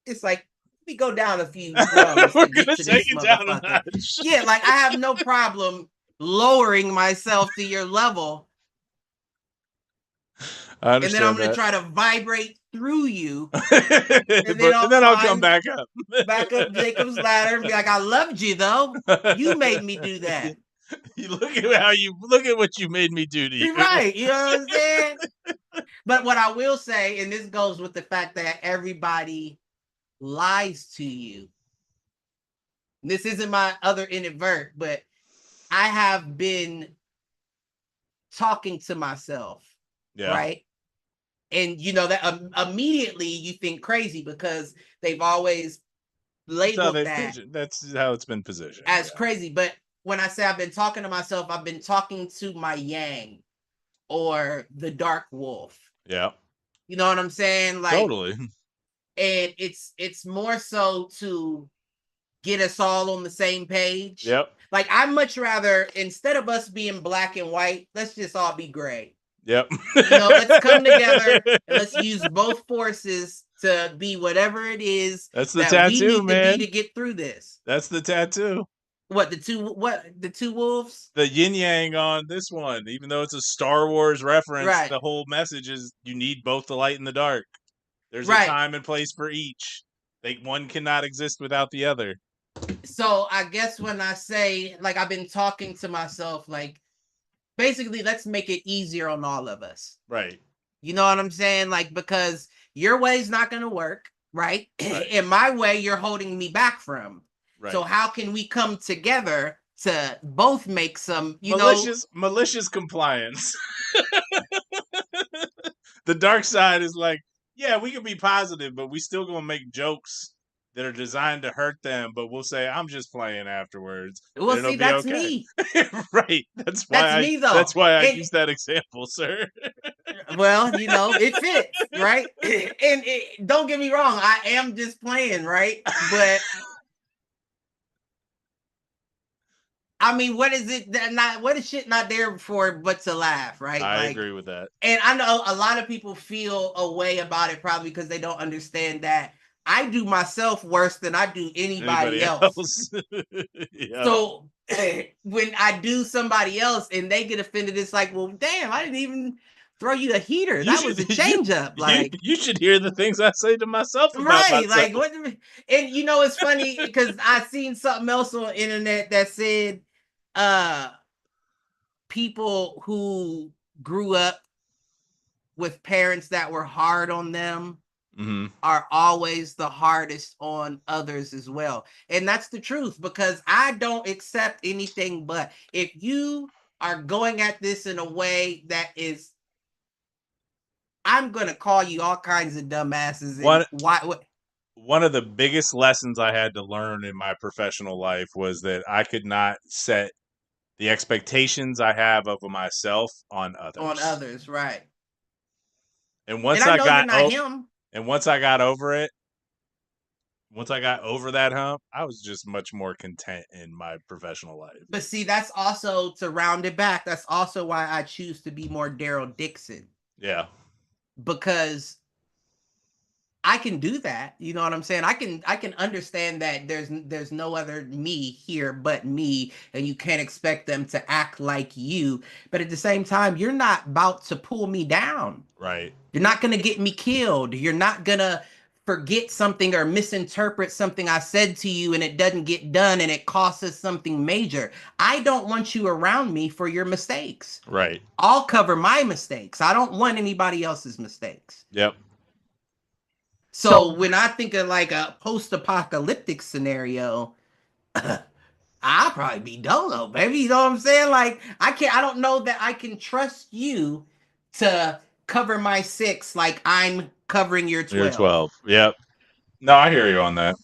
[SPEAKER 3] it's like, we go down a few rungs to get to this motherfucker. Yeah, like, I have no problem lowering myself to your level. And then I'm going to try to vibrate through you.
[SPEAKER 2] and then I'll come back up.
[SPEAKER 3] Back up Jacob's ladder and be like, I loved you, though. You made me do that.
[SPEAKER 2] You look at what you made me do to you.
[SPEAKER 3] Right. You know what I'm saying? But what I will say, and this goes with the fact that everybody lies to you. This isn't my other invert, but I have been talking to myself, right? And that immediately you think crazy, because they've always labeled
[SPEAKER 2] that's how it's been positioned
[SPEAKER 3] as crazy. But when I say I've been talking to myself, I've been talking to my yang, or the dark wolf.
[SPEAKER 2] Yeah.
[SPEAKER 3] You know what I'm saying? Like,
[SPEAKER 2] totally.
[SPEAKER 3] And it's more so to get us all on the same page.
[SPEAKER 2] Yep.
[SPEAKER 3] Like, I'd much rather, instead of us being black and white, let's just all be gray.
[SPEAKER 2] Yep.
[SPEAKER 3] Let's come together and let's use both forces to be whatever it is
[SPEAKER 2] that's the tattoo, man,
[SPEAKER 3] to get through this.
[SPEAKER 2] That's the tattoo.
[SPEAKER 3] What, the two wolves?
[SPEAKER 2] The yin yang on this one, even though it's a Star Wars reference,
[SPEAKER 3] right.
[SPEAKER 2] The whole message is you need both the light and the dark. There's a time and place for each. One cannot exist without the other.
[SPEAKER 3] So I guess when I say, like, I've been talking to myself, like, basically, let's make it easier on all of us.
[SPEAKER 2] Right.
[SPEAKER 3] You know what I'm saying? Like, because your way's not going to work, right? In my way, you're holding me back from. Right. So how can we come together to both make some,
[SPEAKER 2] malicious compliance? The dark side is like, yeah, we can be positive, but we still gonna make jokes that are designed to hurt them, but we'll say, I'm just playing afterwards.
[SPEAKER 3] Well, see, that's me.
[SPEAKER 2] Right. That's me, though. That's why I use that example, sir.
[SPEAKER 3] Well, it fits, right? And don't get me wrong, I am just playing, right? But I mean, what is it that what is shit not there for but to laugh, right?
[SPEAKER 2] I agree with that.
[SPEAKER 3] And I know a lot of people feel a way about it, probably because they don't understand that I do myself worse than I do anybody else.
[SPEAKER 2] Yeah.
[SPEAKER 3] So when I do somebody else and they get offended, it's like, well, damn, I didn't even throw you a heater. That was a change up. Like
[SPEAKER 2] you should hear the things I say to myself about myself.
[SPEAKER 3] Like what? And you know, it's funny because I seen something else on the internet that said, people who grew up with parents that were hard on them are always the hardest on others as well. And that's the truth, because I don't accept anything but if you are going at this in a way that is, I'm gonna call you all kinds of dumbasses. And
[SPEAKER 2] one of the biggest lessons I had to learn in my professional life was that I could not set the expectations I have of myself on others.
[SPEAKER 3] On others, right.
[SPEAKER 2] And once I got over it, once I got over that hump, I was just much more content in my professional life.
[SPEAKER 3] But see, that's also, to round it back, that's also why I choose to be more Daryl Dixon.
[SPEAKER 2] Yeah.
[SPEAKER 3] Because I can do that. You know what I'm saying? I can understand that there's no other me here but me, and you can't expect them to act like you. But at the same time, you're not about to pull me down.
[SPEAKER 2] Right.
[SPEAKER 3] You're not going to get me killed. You're not going to forget something or misinterpret something I said to you and it doesn't get done and it costs us something major. I don't want you around me for your mistakes.
[SPEAKER 2] Right.
[SPEAKER 3] I'll cover my mistakes. I don't want anybody else's mistakes.
[SPEAKER 2] Yep.
[SPEAKER 3] So when I think of like a post-apocalyptic scenario, I'll probably be dolo, baby. You know what I'm saying? Like I don't know that I can trust you to cover my 6 like I'm covering your 12.
[SPEAKER 2] Your 12. Yep. No, I hear you on that.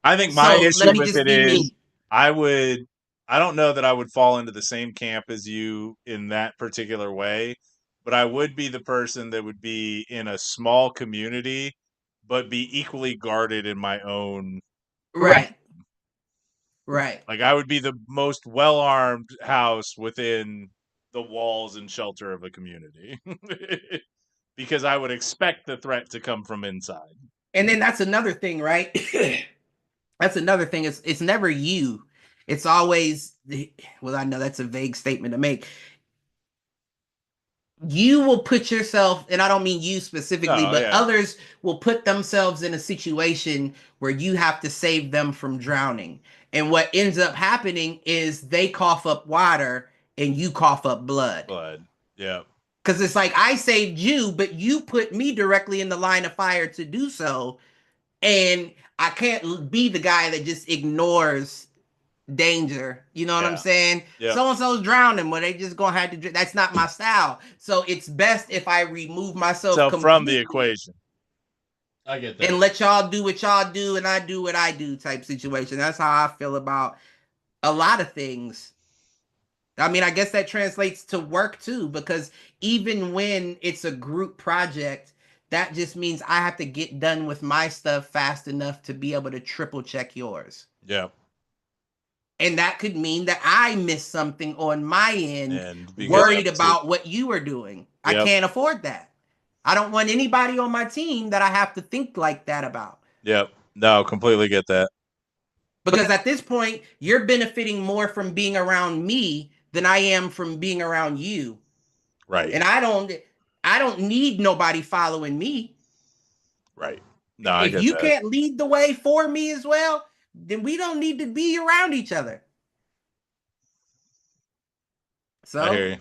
[SPEAKER 2] I think my issue with it is I don't know that I would fall into the same camp as you in that particular way, but I would be the person that would be in a small community but be equally guarded in my own.
[SPEAKER 3] Right.
[SPEAKER 2] Like I would be the most well-armed house within the walls and shelter of a community. Because I would expect the threat to come from inside.
[SPEAKER 3] And then that's another thing, right? That's another thing. It's never you. It's always, well, I know that's a vague statement to make. You will put yourself, and I don't mean you specifically, but others will put themselves in a situation where you have to save them from drowning. And what ends up happening is they cough up water and you cough up blood.
[SPEAKER 2] Yeah.
[SPEAKER 3] Because it's like, I saved you, but you put me directly in the line of fire to do so. And I can't be the guy that just ignores danger. You know what I'm saying? So-and-so's drowning, but they just gonna have to. That's not my style. So it's best if I remove myself
[SPEAKER 2] from the equation. I get that.
[SPEAKER 3] And let y'all do what y'all do and I do what I do type situation. That's how I feel about a lot of things. I mean, I guess that translates to work too, because even when it's a group project, that just means I have to get done with my stuff fast enough to be able to triple check yours.
[SPEAKER 2] Yeah.
[SPEAKER 3] And that could mean that I missed something on my end, worried about what you were doing. Yep. I can't afford that. I don't want anybody on my team that I have to think like that about.
[SPEAKER 2] Yep. No, completely get that.
[SPEAKER 3] Because at this point, you're benefiting more from being around me than I am from being around you.
[SPEAKER 2] Right.
[SPEAKER 3] And I don't need nobody following me.
[SPEAKER 2] Right. No, I get that.
[SPEAKER 3] If you can't lead the way for me as well, then we don't need to be around each other. So,
[SPEAKER 2] I hear you.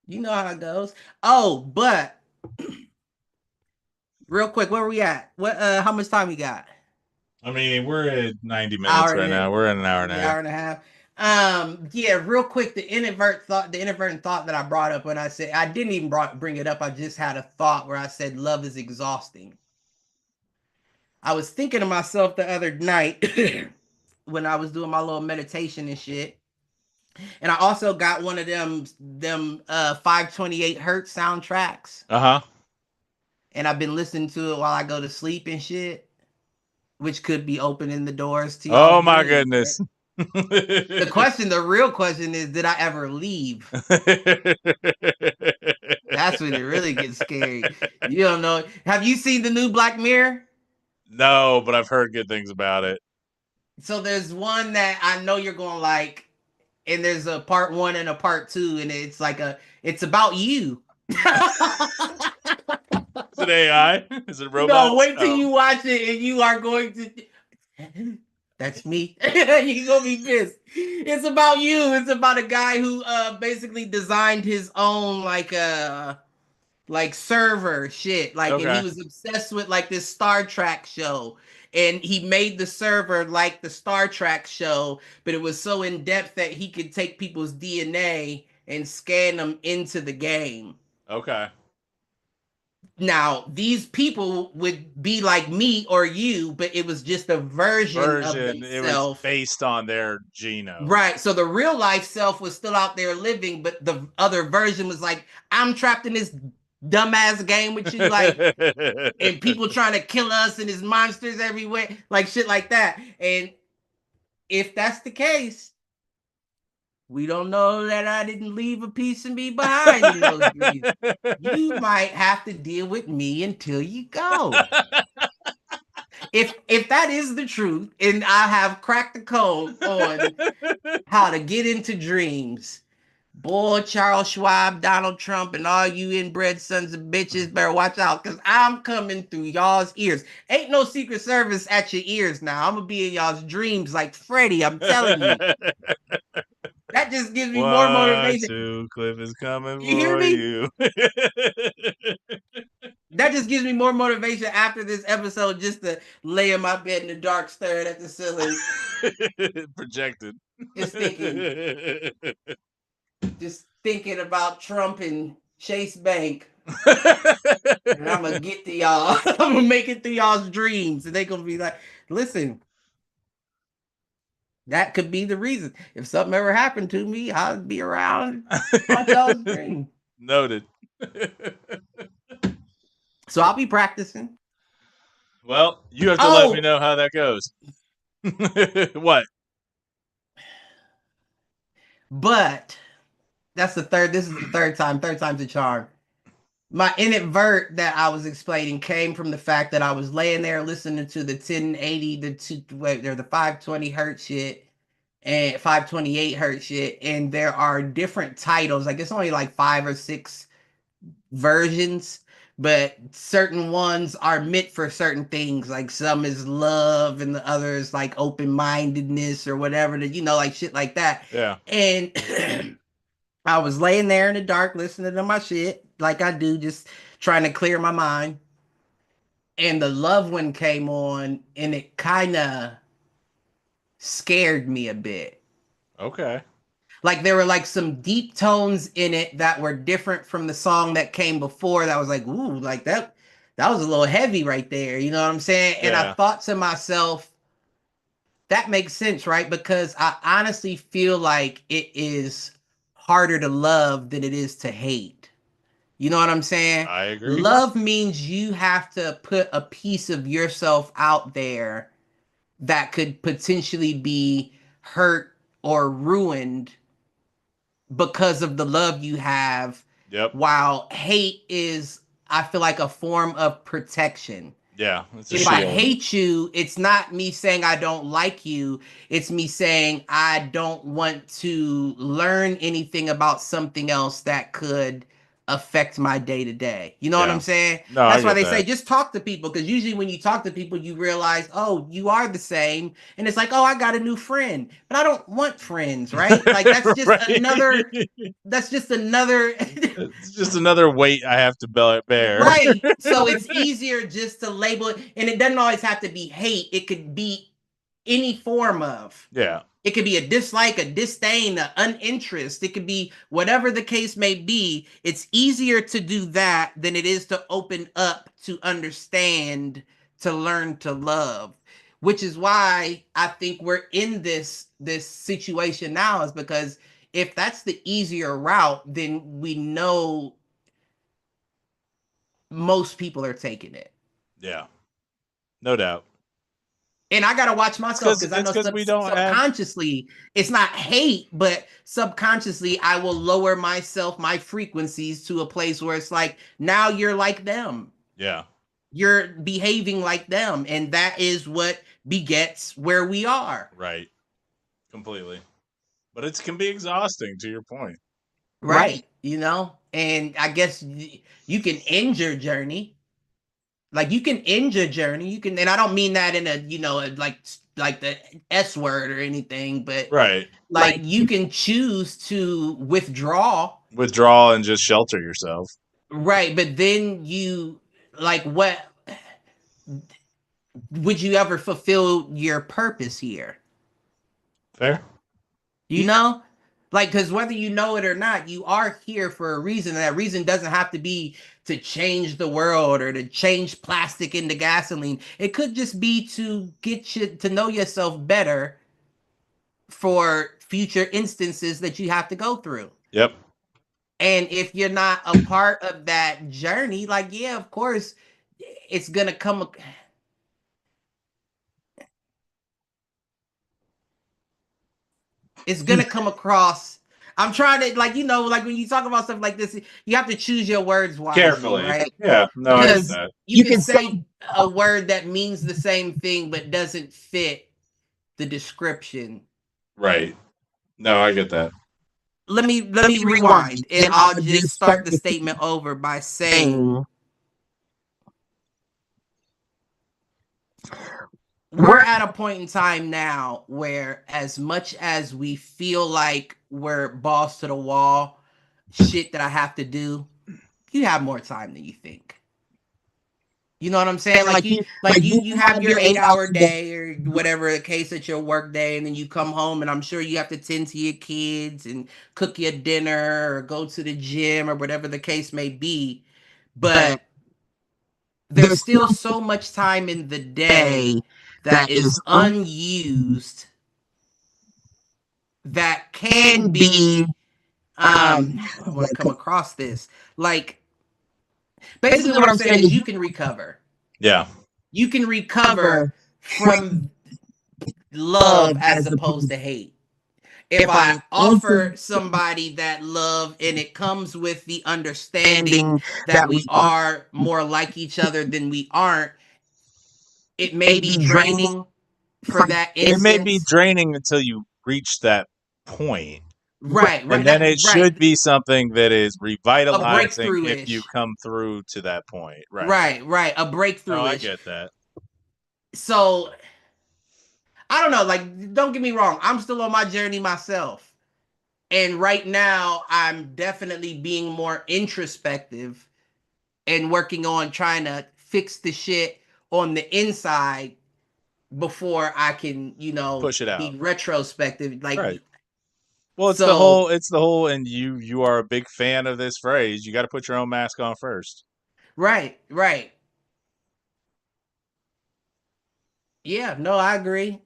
[SPEAKER 3] You know how it goes. Oh, but real quick, where are we at? How much time we got?
[SPEAKER 2] I mean, we're at 90 minutes right now. We're at an hour and a half.
[SPEAKER 3] Hour and a half. Yeah, real quick, the inadvertent thought that I brought up when I said, I didn't even bring it up. I just had a thought where I said, love is exhausting. I was thinking to myself the other night when I was doing my little meditation and shit. And I also got one of them 528 hertz soundtracks.
[SPEAKER 2] Uh-huh.
[SPEAKER 3] And I've been listening to it while I go to sleep and shit, which could be opening the doors to y'all.
[SPEAKER 2] Oh my goodness.
[SPEAKER 3] The real question is, did I ever leave? That's when it really gets scary. You don't know. Have you seen the new Black Mirror?
[SPEAKER 2] No, but I've heard good things about it.
[SPEAKER 3] So there's one that I know you're going to like, and there's a part 1 and a part 2, and it's like it's about you.
[SPEAKER 2] Is it AI? Is it a robot?
[SPEAKER 3] No, wait till you watch it and you are going to. That's me. You're gonna be pissed. It's about you. It's about a guy who basically designed his own like server shit. Like, and he was obsessed with like this Star Trek show. And he made the server like the Star Trek show, but it was so in depth that he could take people's DNA and scan them into the game.
[SPEAKER 2] Okay.
[SPEAKER 3] Now, these people would be like me or you, but it was just a version of
[SPEAKER 2] It was
[SPEAKER 3] themselves.
[SPEAKER 2] based on their genome.
[SPEAKER 3] Right. So the real life self was still out there living, but the other version was like, I'm trapped in this dumbass game with you, like, and people trying to kill us and there's monsters everywhere, like shit like that. And if that's the case, we don't know that I didn't leave a piece of me behind in those dreams. You might have to deal with me until you go. If that is the truth, and I have cracked the code on how to get into dreams, boy, Charles Schwab, Donald Trump, and all you inbred sons of bitches better watch out, because I'm coming through y'all's ears. Ain't no Secret Service at your ears now. I'm gonna be in y'all's dreams like Freddy. I'm telling you. That just gives me more motivation.
[SPEAKER 2] Cliff is coming
[SPEAKER 3] you hear
[SPEAKER 2] for
[SPEAKER 3] me?
[SPEAKER 2] you.
[SPEAKER 3] That just gives me more motivation after this episode, just to lay in my bed in the dark, staring at the ceiling.
[SPEAKER 2] Projected.
[SPEAKER 3] Just thinking about Trump and Chase Bank. And I'm going to get to y'all. I'm going to make it through y'all's dreams. And they're going to be like, listen, that could be the reason. If something ever happened to me, I'd be around on y'all's dream.
[SPEAKER 2] Noted.
[SPEAKER 3] So I'll be practicing.
[SPEAKER 2] Well, you have to let me know how that goes. What?
[SPEAKER 3] But this is the third time's a charm. My inadvert that I was explaining came from the fact that I was laying there listening to the 1080, the 520 hertz shit and 528 hertz shit, and there are different titles. Like, it's only like 5 or 6 versions, but certain ones are meant for certain things. Like, some is love and the other is like open-mindedness or whatever, like shit like that.
[SPEAKER 2] Yeah.
[SPEAKER 3] And I was laying there in the dark listening to my shit like I do, just trying to clear my mind. And the love one came on and it kind of scared me a bit.
[SPEAKER 2] Okay.
[SPEAKER 3] Like, there were like some deep tones in it that were different from the song that came before. That was like, ooh, like that was a little heavy right there. You know what I'm saying? And I thought to myself, that makes sense, right? Because I honestly feel like it is harder to love than it is to hate. You know what I'm saying?
[SPEAKER 2] I agree.
[SPEAKER 3] Love means you have to put a piece of yourself out there that could potentially be hurt or ruined because of the love you have.
[SPEAKER 2] Yep.
[SPEAKER 3] While hate is, I feel like, a form of protection.
[SPEAKER 2] Yeah.
[SPEAKER 3] If I hate you, it's not me saying I don't like you. It's me saying I don't want to learn anything about something else that could affect my day to day. You know what I'm saying?
[SPEAKER 2] No,
[SPEAKER 3] that's why they say just talk to people, because usually when you talk to people, you realize, oh, you are the same. And it's like, oh, I got a new friend, but I don't want friends, right? Like, that's just another. It's just
[SPEAKER 2] another weight I have to bear.
[SPEAKER 3] Right. So it's easier just to label it. And it doesn't always have to be hate. It could be any form of.
[SPEAKER 2] Yeah.
[SPEAKER 3] It could be a dislike, a disdain, an uninterest. It could be whatever the case may be. It's easier to do that than it is to open up, to understand, to learn to love. Which is why I think we're in this situation now, is because if that's the easier route, then we know most people are taking it.
[SPEAKER 2] Yeah. No doubt.
[SPEAKER 3] And I gotta watch myself, because I know subconsciously it's not hate, but subconsciously I will lower my frequencies to a place where it's like, now you're like them.
[SPEAKER 2] Yeah.
[SPEAKER 3] You're behaving like them. And that is what begets where we are.
[SPEAKER 2] Right. Completely. But it can be exhausting, to your point.
[SPEAKER 3] Right. you know? And I guess you can end your journey. Like you can end your journey. You can, and I don't mean that in a, like the S word or anything, but
[SPEAKER 2] Right.
[SPEAKER 3] like you can choose to withdraw.
[SPEAKER 2] Withdraw and just shelter yourself.
[SPEAKER 3] Right. But then what would you ever fulfill your purpose here?
[SPEAKER 2] Fair.
[SPEAKER 3] You know? Like, because whether you know it or not, you are here for a reason. And that reason doesn't have to be to change the world or to change plastic into gasoline. It could just be to get you to know yourself better for future instances that you have to go through.
[SPEAKER 2] Yep.
[SPEAKER 3] And if you're not a part of that journey, like, yeah, of course, it's going to come. It's going to come across. I'm trying to, like, like when you talk about stuff like this, you have to choose your words wisely,
[SPEAKER 2] Carefully.
[SPEAKER 3] right?
[SPEAKER 2] Yeah. No, I get that.
[SPEAKER 3] You can say a word that means the same thing but doesn't fit the description.
[SPEAKER 2] Right. No, I get that.
[SPEAKER 3] Let me rewind, and I'll just start the statement over by saying we're at a point in time now where, as much as we feel like we're balls to the wall, shit that I have to do, you have more time than you think. You know what I'm saying? Like you have your 8 hour day or whatever the case at your work day, and then you come home and I'm sure you have to tend to your kids and cook your dinner or go to the gym or whatever the case may be. But there's still so much time in the day that is unused that can be I want to come across this. Like basically what I'm saying is you can recover.
[SPEAKER 2] Yeah.
[SPEAKER 3] You can recover from love as opposed to hate. If I offer somebody that love and it comes with the understanding that we are more like each other than we aren't, it may be draining for that
[SPEAKER 2] It may be
[SPEAKER 3] instance.
[SPEAKER 2] draining until you reach that point.
[SPEAKER 3] Right.
[SPEAKER 2] And then it should be something that is revitalizing if you come through to that point.
[SPEAKER 3] Right. A breakthrough.
[SPEAKER 2] Oh, I get that.
[SPEAKER 3] So I don't know, like, don't get me wrong, I'm still on my journey myself. And right now, I'm definitely being more introspective and working on trying to fix the shit on the inside before I can,
[SPEAKER 2] push it out.
[SPEAKER 3] Be retrospective. Like,
[SPEAKER 2] right. Well, it's the whole, and you are a big fan of this phrase. You got to put your own mask on first.
[SPEAKER 3] Right. Yeah, no, I agree.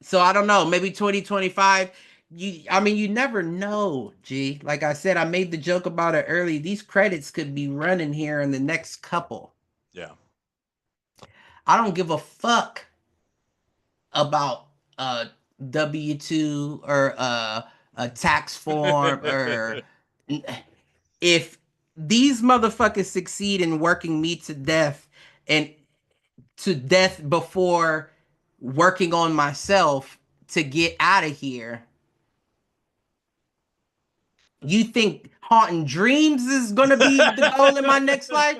[SPEAKER 3] So I don't know, maybe 2025. You never know, G. Like I said, I made the joke about it early. These credits could be running here in the next couple.
[SPEAKER 2] Yeah.
[SPEAKER 3] I don't give a fuck about W-2 or a tax form or if these motherfuckers succeed in working me to death and to death before working on myself to get out of here. You think haunting dreams is gonna be the goal in my next life?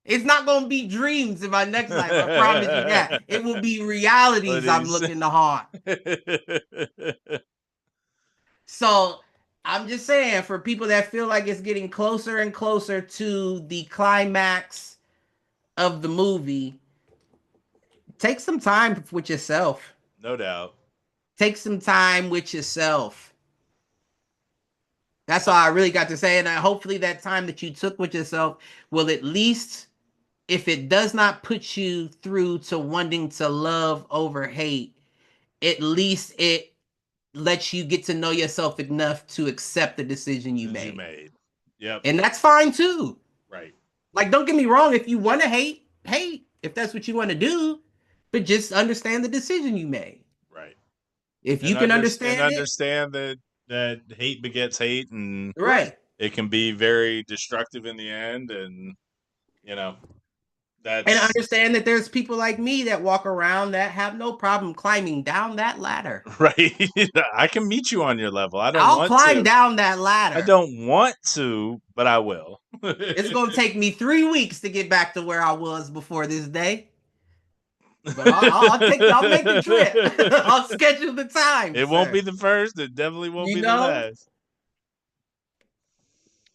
[SPEAKER 3] It's not gonna be dreams in my next life. I promise you that. It will be realities I'm looking to haunt. So I'm just saying, for people that feel like it's getting closer and closer to the climax of the movie, take some time with yourself.
[SPEAKER 2] No doubt.
[SPEAKER 3] Take some time with yourself. That's all I really got to say. And hopefully that time that you took with yourself will, at least, if it does not put you through to wanting to love over hate, at least it lets you get to know yourself enough to accept the decision you made.
[SPEAKER 2] Yep.
[SPEAKER 3] And that's fine too.
[SPEAKER 2] Right.
[SPEAKER 3] Like, don't get me wrong. If you want to hate, if that's what you want to do, but just understand the decision you made.
[SPEAKER 2] Right.
[SPEAKER 3] If you can understand
[SPEAKER 2] that hate begets hate, and
[SPEAKER 3] right,
[SPEAKER 2] it can be very destructive in the end, and
[SPEAKER 3] And understand that there's people like me that walk around that have no problem climbing down that ladder.
[SPEAKER 2] Right. I can meet you on your level.
[SPEAKER 3] I'll climb down that ladder.
[SPEAKER 2] I don't want to, but I will.
[SPEAKER 3] It's going to take me 3 weeks to get back to where I was before this day. But I'll make the trip. I'll schedule the time.
[SPEAKER 2] It won't be the first. It definitely won't be the last.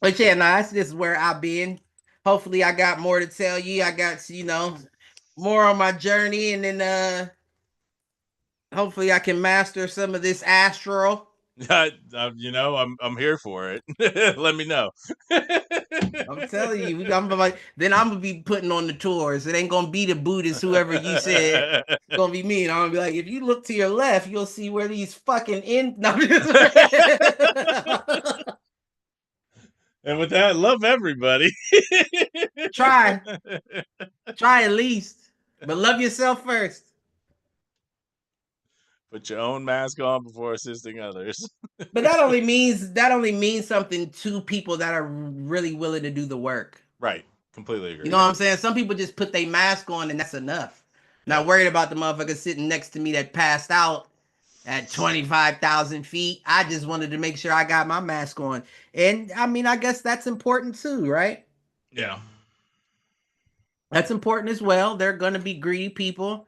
[SPEAKER 3] But yeah, that's just where I've been. Hopefully I got more to tell you. I got, more on my journey, and then hopefully I can master some of this astral.
[SPEAKER 2] I'm here for it. Let me know.
[SPEAKER 3] I'm telling you, then I'm gonna be putting on the tours. It ain't gonna be the Buddhist, whoever you said. It's gonna be me, and I'm gonna be like, if you look to your left, you'll see where these fucking
[SPEAKER 2] And with that, love everybody.
[SPEAKER 3] Try at least, but love yourself first.
[SPEAKER 2] Put your own mask on before assisting others.
[SPEAKER 3] But that only means something to people that are really willing to do the work.
[SPEAKER 2] Right. Completely agree.
[SPEAKER 3] You know what I'm saying? Some people just put their mask on and that's enough. Not worried about the motherfucker sitting next to me that passed out at 25,000 feet. I just wanted to make sure I got my mask on. And I mean, I guess that's important too, right?
[SPEAKER 2] Yeah.
[SPEAKER 3] That's important as well. They're going to be greedy people,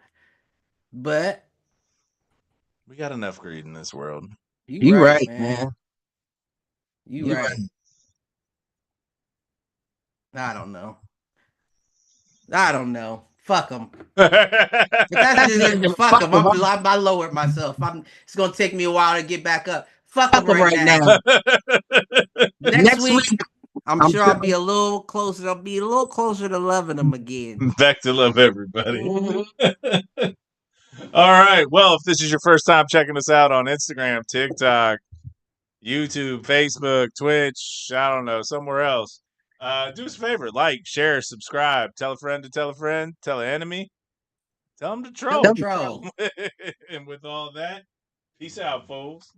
[SPEAKER 3] but
[SPEAKER 2] we got enough greed in this world.
[SPEAKER 3] You right, man. You right. I don't know. Fuck them. Fuck them. I lowered myself. It's going to take me a while to get back up. Fuck them right now. Next week, I'm sure I'll be a little closer. I'll be a little closer to loving them again.
[SPEAKER 2] Back to love everybody. All right. Well, if this is your first time checking us out on Instagram, TikTok, YouTube, Facebook, Twitch, I don't know, somewhere else, do us a favor. Like, share, subscribe. Tell a friend to tell a friend. Tell an enemy. Tell them to troll.
[SPEAKER 3] Troll.
[SPEAKER 2] And with all that, peace out, fools.